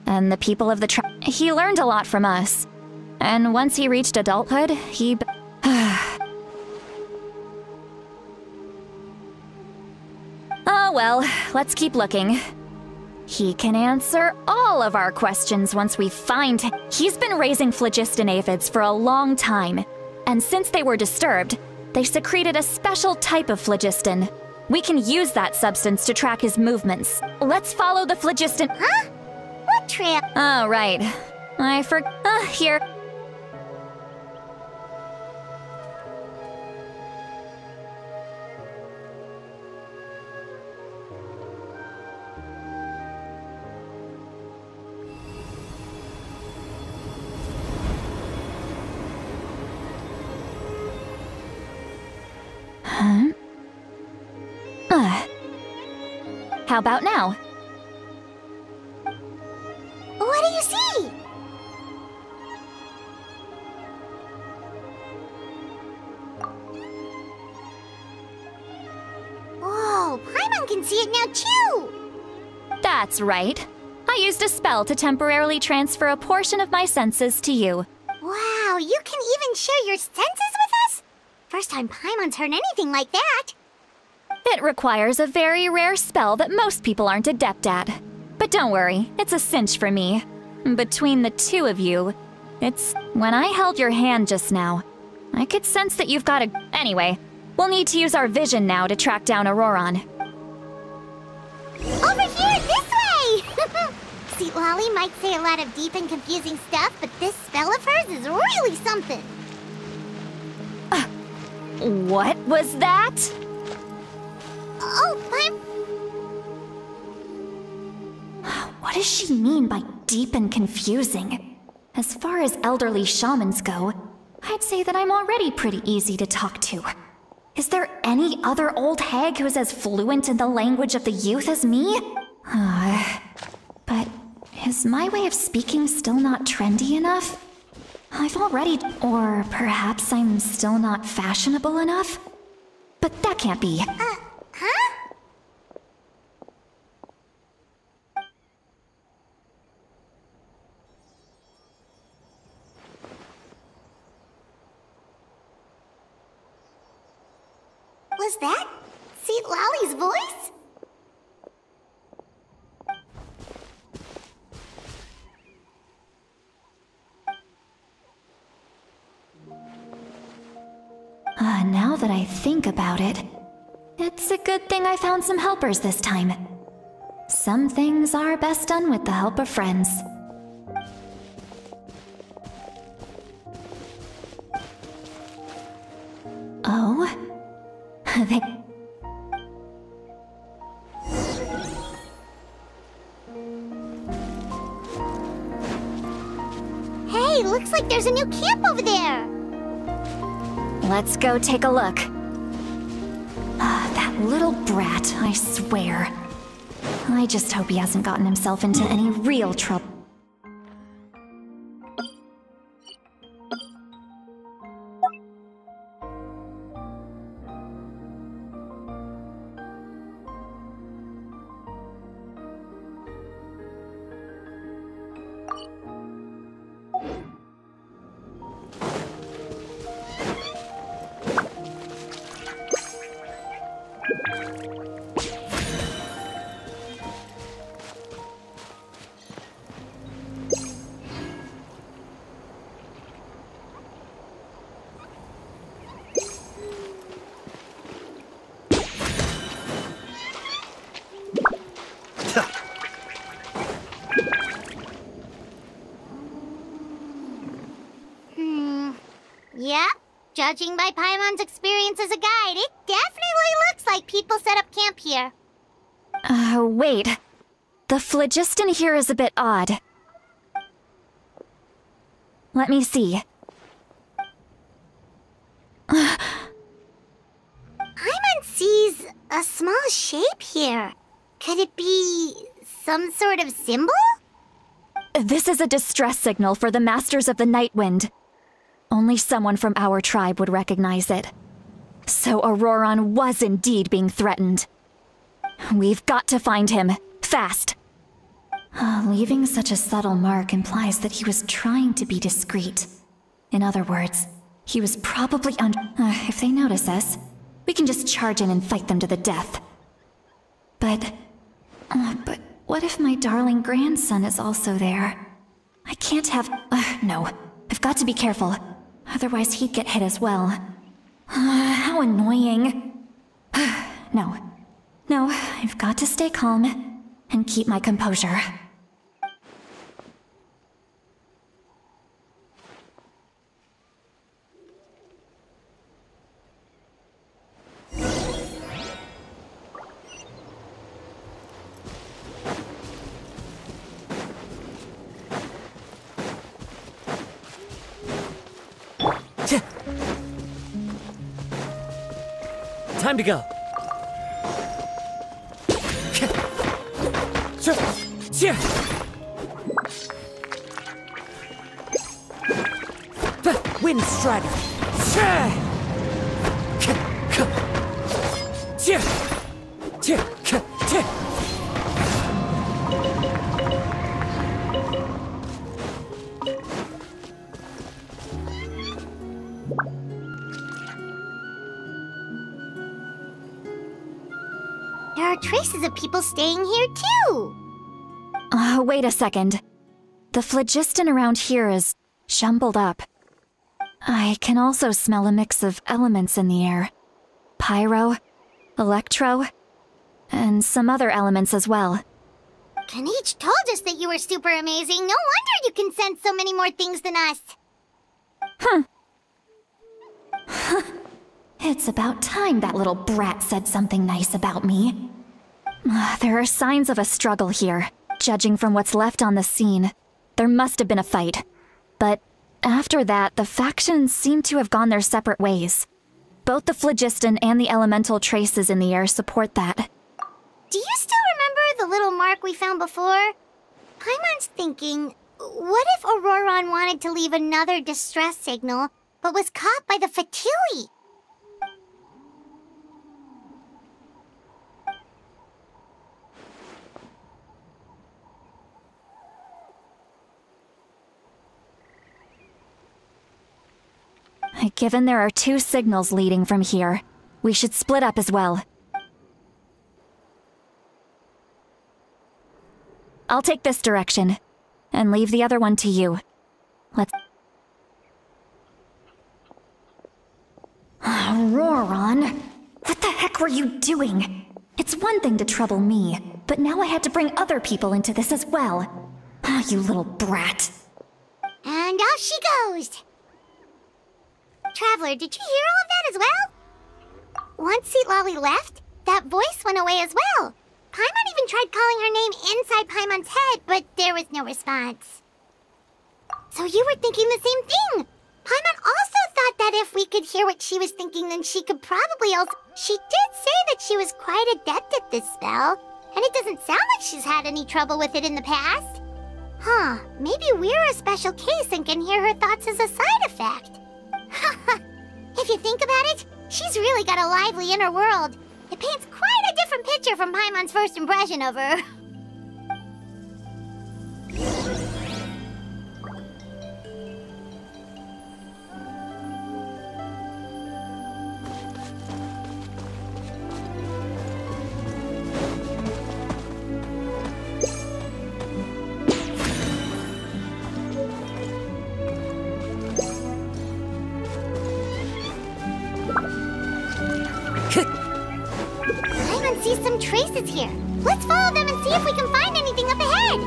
S7: And the people of the he learned a lot from us. And once he reached adulthood, he... Oh well, let's keep looking. He can answer all of our questions once we find him. He's been raising phlogiston aphids for a long time, and since they were disturbed, they secreted a special type of phlogiston. We can use that substance to track his movements. Let's follow the phlogiston—
S4: Huh? What trail?
S7: Oh, right. I forgot. Here. How about now?
S4: What do you see? Whoa, Paimon can see it now too!
S7: That's right. I used a spell to temporarily transfer a portion of my senses to you.
S4: Wow, you can even share your senses with time Paimon's heard anything like that.
S7: It requires a very rare spell that most people aren't adept at. But don't worry, it's a cinch for me. Between the two of you, when I held your hand just now, I could sense that you've got a... Anyway, we'll need to use our vision now to track down Auroron.
S4: Over here, this way! See, Lolly might say a lot of deep and confusing stuff, but this spell of hers is really something.
S7: What was that?
S4: Oh,
S7: What does she mean by deep and confusing? As far as elderly shamans go, I'd say that I'm already pretty easy to talk to. Is there any other old hag who's as fluent in the language of the youth as me? But is my way of speaking still not trendy enough? Or perhaps I'm still not fashionable enough? But that can't be.
S4: huh? Was that St. Lolly's voice?
S7: Now that I think about it, it's a good thing I found some helpers this time. Some things are best done with the help of friends. Oh?
S4: Hey, looks like there's a new camp over there.
S7: Let's go take a look. That little brat, I swear. I just hope he hasn't gotten himself into any real trouble.
S4: Yeah, judging by Paimon's experience as a guide, it definitely looks like people set up camp here.
S7: Wait. The phlogiston here is a bit odd. Let me see.
S4: Paimon sees a small shape here. Could it be some sort of symbol?
S7: This is a distress signal for the Masters of the Night Wind. Only someone from our tribe would recognize it. So Auroron was indeed being threatened. We've got to find him, fast. Leaving such a subtle mark implies that he was trying to be discreet. In other words, he was probably if they notice us, we can just charge in and fight them to the death. But what if my darling grandson is also there? I can't have... no. I've got to be careful. Otherwise he'd get hit as well. How annoying. No, I've got to stay calm and keep my composure.
S11: Time to go. Wind Strider.
S4: There are traces of people staying here too.
S7: Wait a second. The phlogiston around here is jumbled up. I can also smell a mix of elements in the air. Pyro, electro, and some other elements as well.
S4: Kanich told us that you were super amazing. No wonder you can sense so many more things than us.
S7: It's about time that little brat said something nice about me. There are signs of a struggle here. Judging from what's left on the scene, there must have been a fight. But after that, the factions seem to have gone their separate ways. Both the phlogiston and the elemental traces in the air support that.
S4: Do you still remember the little mark we found before? Paimon's thinking, what if Auroron wanted to leave another distress signal, but was caught by the Fatui?
S7: Given there are 2 signals leading from here, we should split up as well. I'll take this direction, and leave the other one to you. Let's... Auroron! What the heck were you doing? It's one thing to trouble me, but now I had to bring other people into this as well. You little brat.
S4: And off she goes! Traveler, did you hear all of that as well? Once Seatlolly left, that voice went away as well. Paimon even tried calling her name inside Paimon's head, but there was no response. So you were thinking the same thing! Paimon also thought that if we could hear what she was thinking, then she could probably also... She did say that she was quite adept at this spell, and it doesn't sound like she's had any trouble with it in the past. Huh, maybe we're a special case and can hear her thoughts as a side effect. If you think about it, she's really got a lively inner world. It paints quite a different picture from Paimon's first impression of her. Paimon sees some traces here. Let's follow them and see if we can find anything up ahead.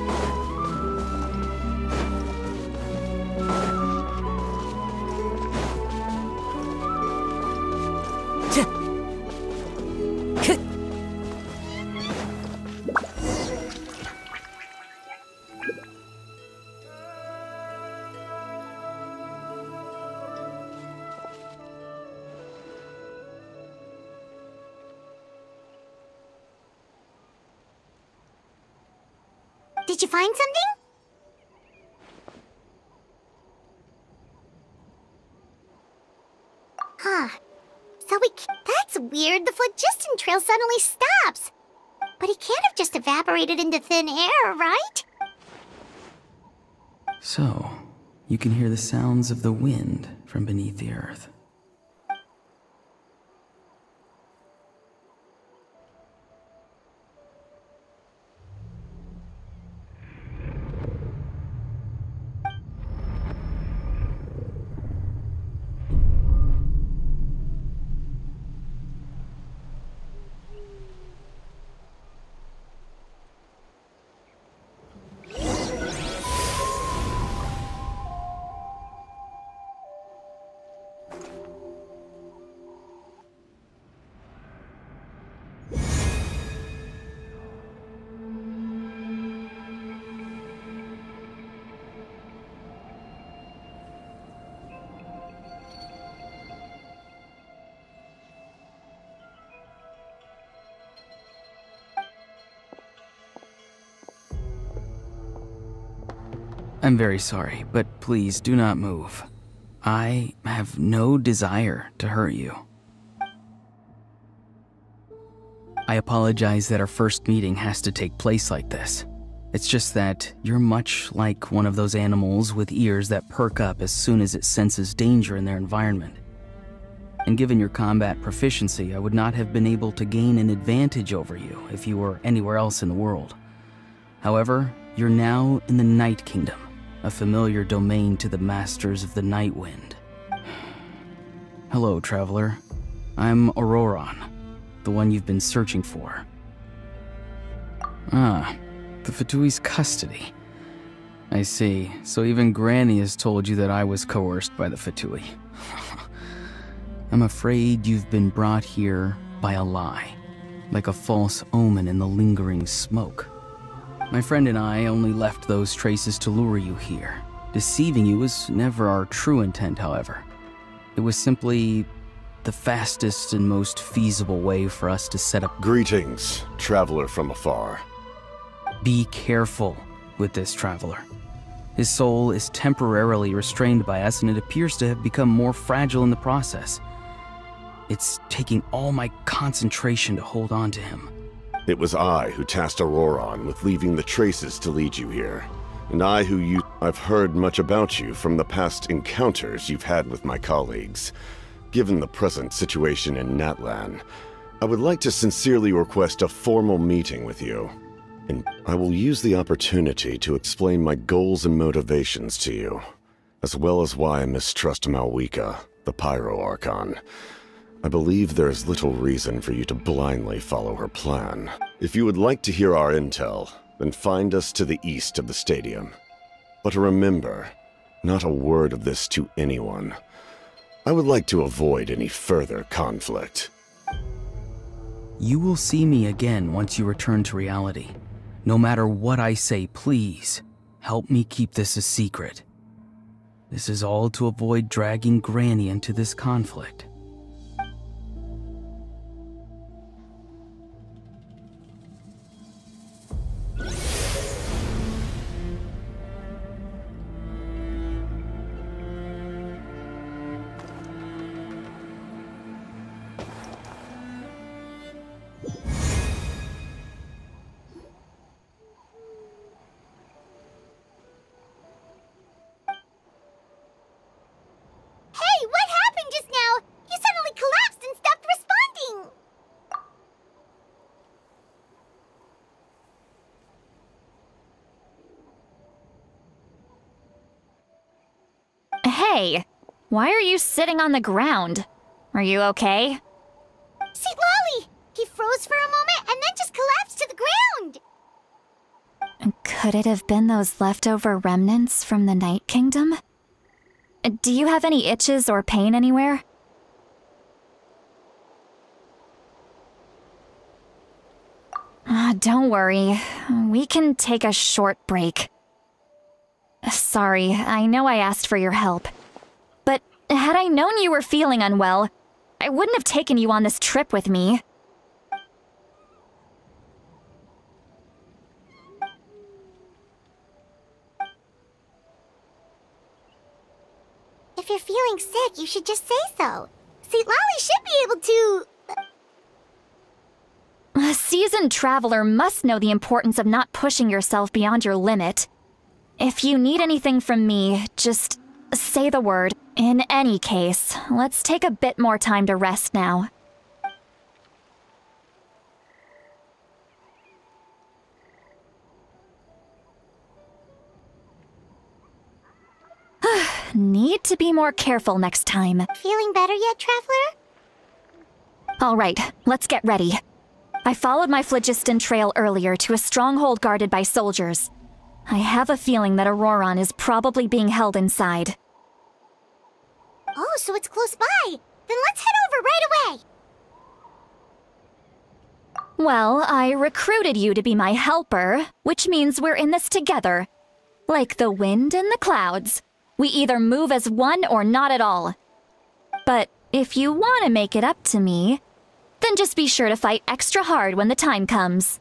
S4: Did you find something? Huh. So that's weird. The phlogiston trail suddenly stops. But he can't have just evaporated into thin air, right?
S12: So, you can hear the sounds of the wind from beneath the earth. I'm very sorry, but please do not move. I have no desire to hurt you. I apologize that our first meeting has to take place like this. It's just that you're much like one of those animals with ears that perk up as soon as it senses danger in their environment. And given your combat proficiency, I would not have been able to gain an advantage over you if you were anywhere else in the world. However, you're now in the Night Kingdom, a familiar domain to the Masters of the Night Wind. Hello, traveler. I'm Auroron, the one you've been searching for. Ah, the Fatui's custody. I see. So even Granny has told you that I was coerced by the Fatui. I'm afraid you've been brought here by a lie, like a false omen in the lingering smoke. My friend and I only left those traces to lure you here. Deceiving you was never our true intent, however. It was simply the fastest and most feasible way for us to set up—
S13: Greetings, traveler from afar.
S12: Be careful with this traveler. His soul is temporarily restrained by us, and it appears to have become more fragile in the process. It's taking all my concentration to hold on to him.
S13: It was I who tasked Auroron with leaving the traces to lead you here. And I who you— I've heard much about you from the past encounters you've had with my colleagues. Given the present situation in Natlan, I would like to sincerely request a formal meeting with you. And I will use the opportunity to explain my goals and motivations to you, as well as why I mistrust Malwika, the Pyro Archon. I believe there is little reason for you to blindly follow her plan. If you would like to hear our intel, then find us to the east of the stadium. But remember, not a word of this to anyone. I would like to avoid any further conflict.
S12: You will see me again once you return to reality. No matter what I say, please, help me keep this a secret. This is all to avoid dragging Granny into this conflict.
S7: Hey, why are you sitting on the ground? Are you okay?
S4: See, Lolly! He froze for a moment and then just collapsed to the ground!
S7: Could it have been those leftover remnants from the Night Kingdom? Do you have any itches or pain anywhere? Don't worry. We can take a short break. Sorry, I know I asked for your help. But had I known you were feeling unwell, I wouldn't have taken you on this trip with me.
S4: If you're feeling sick, you should just say so. See, Lolly should be able to...
S7: A seasoned traveler must know the importance of not pushing yourself beyond your limit. If you need anything from me, just say the word. In any case, let's take a bit more time to rest now. Need to be more careful next time.
S4: Feeling better yet, traveler?
S7: All right, let's get ready. I followed my phlogiston trail earlier to a stronghold guarded by soldiers. I have a feeling that Auroron is probably being held inside.
S4: Oh, so it's close by. Then let's head over right away.
S7: Well, I recruited you to be my helper, which means we're in this together. Like the wind and the clouds. We either move as one or not at all. But if you want to make it up to me, then just be sure to fight extra hard when the time comes.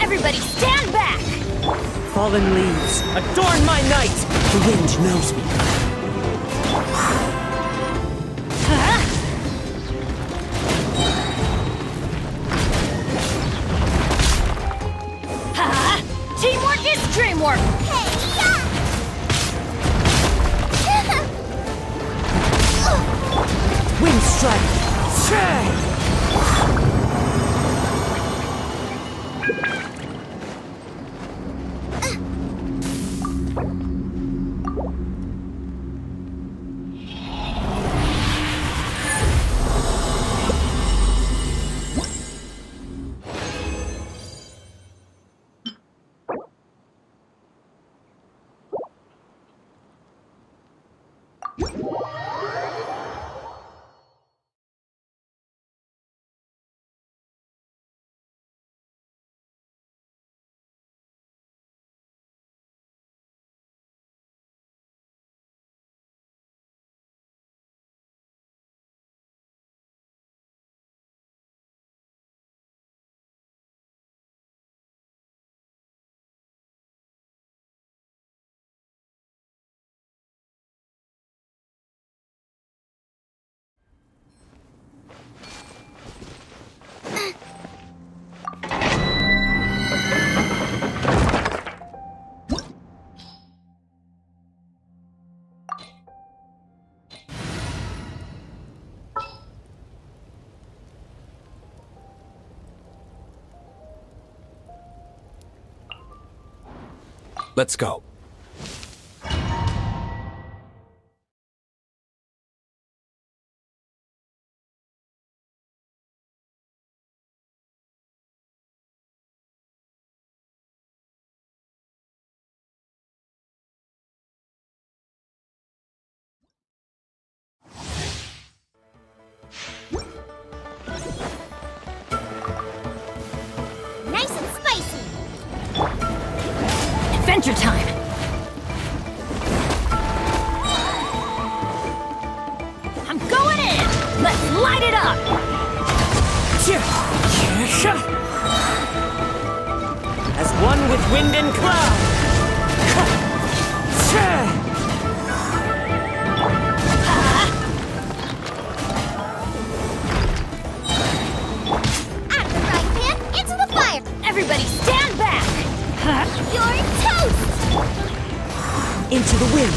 S10: Everybody stand back!
S11: Fallen leaves, adorn my night! The wind knows me.
S10: Teamwork is dreamwork!
S11: Wind strike!
S2: Let's go.
S4: Nice and spicy.
S10: Adventure time! I'm going in! Let's light it up!
S11: As one with wind and cloud!
S4: Out of the frying pan, into the fire!
S10: Everybody stand back!
S4: You're toast!
S11: Into the wind!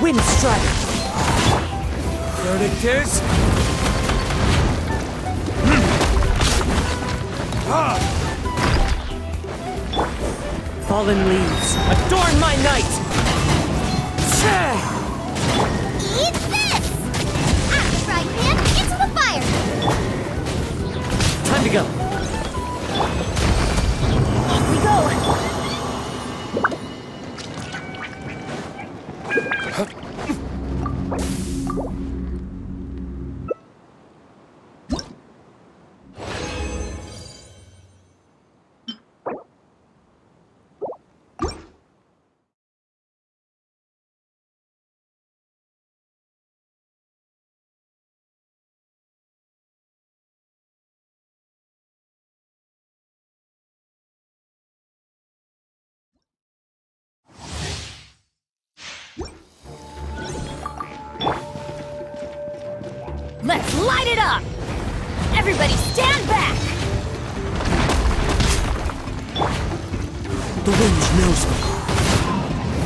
S11: Wind Strike!
S5: Verdict is...
S11: Fallen leaves, adorn my night!
S4: Eat this! Axe fried pan into the fire!
S11: Time to go!
S3: Off we go!
S10: Let's light it up! Everybody stand back!
S11: The wind knows me.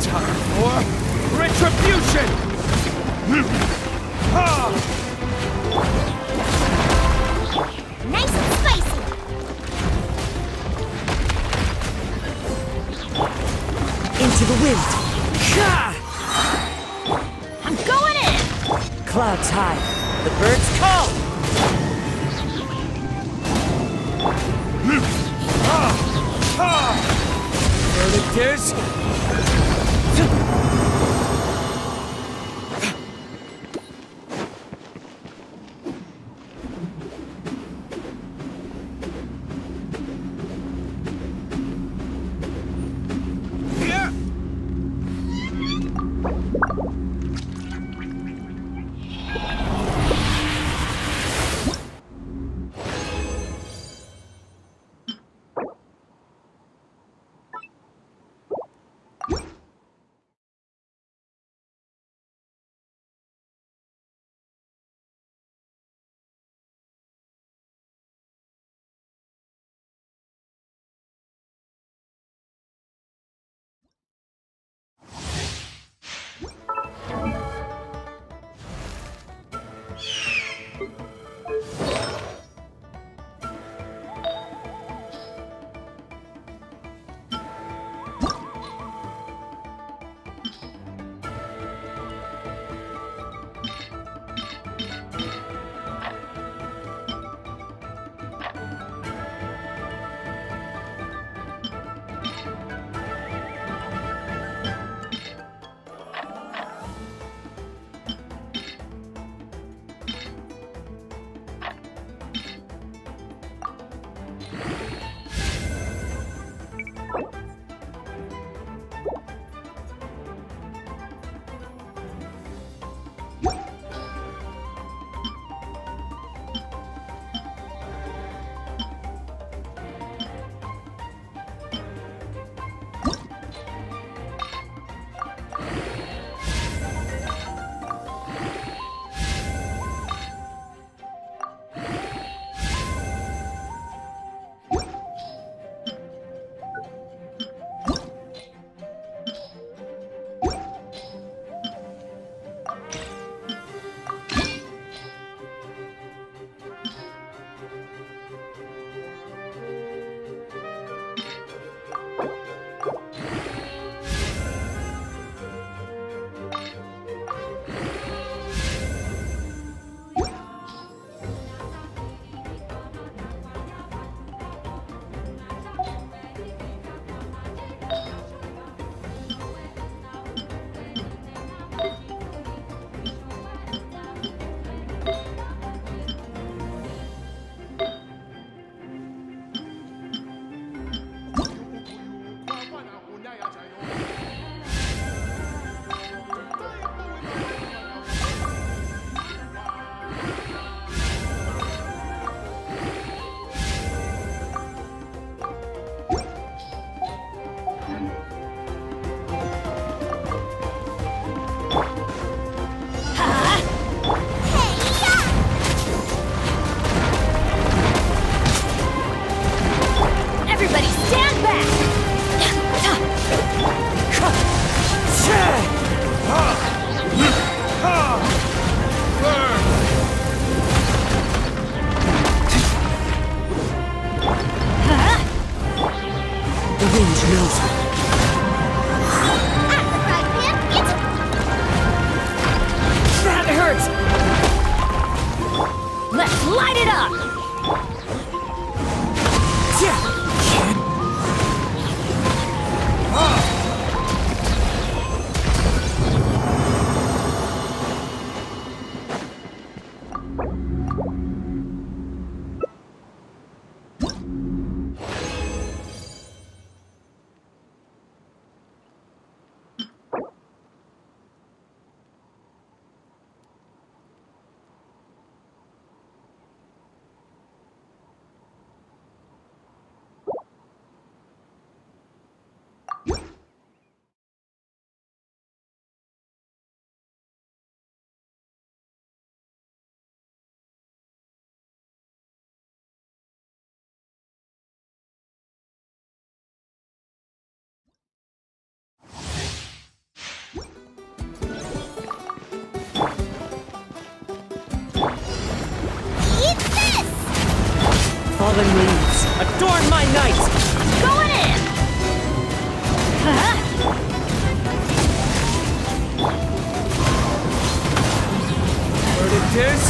S5: Time for retribution!
S4: Nice and spicy!
S11: Into the wind!
S10: I'm going in!
S11: Clouds high, the birds call!
S5: Verdict is...
S11: Fallen leaves, adorn my night!
S10: Going in!
S5: Verdict is...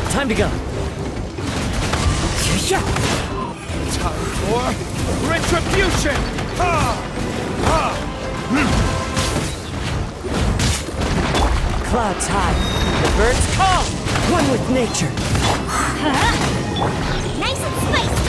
S11: Time to go.
S5: Time for retribution!
S11: Clouds high, the birds call. One with nature.
S4: Nice and spicy!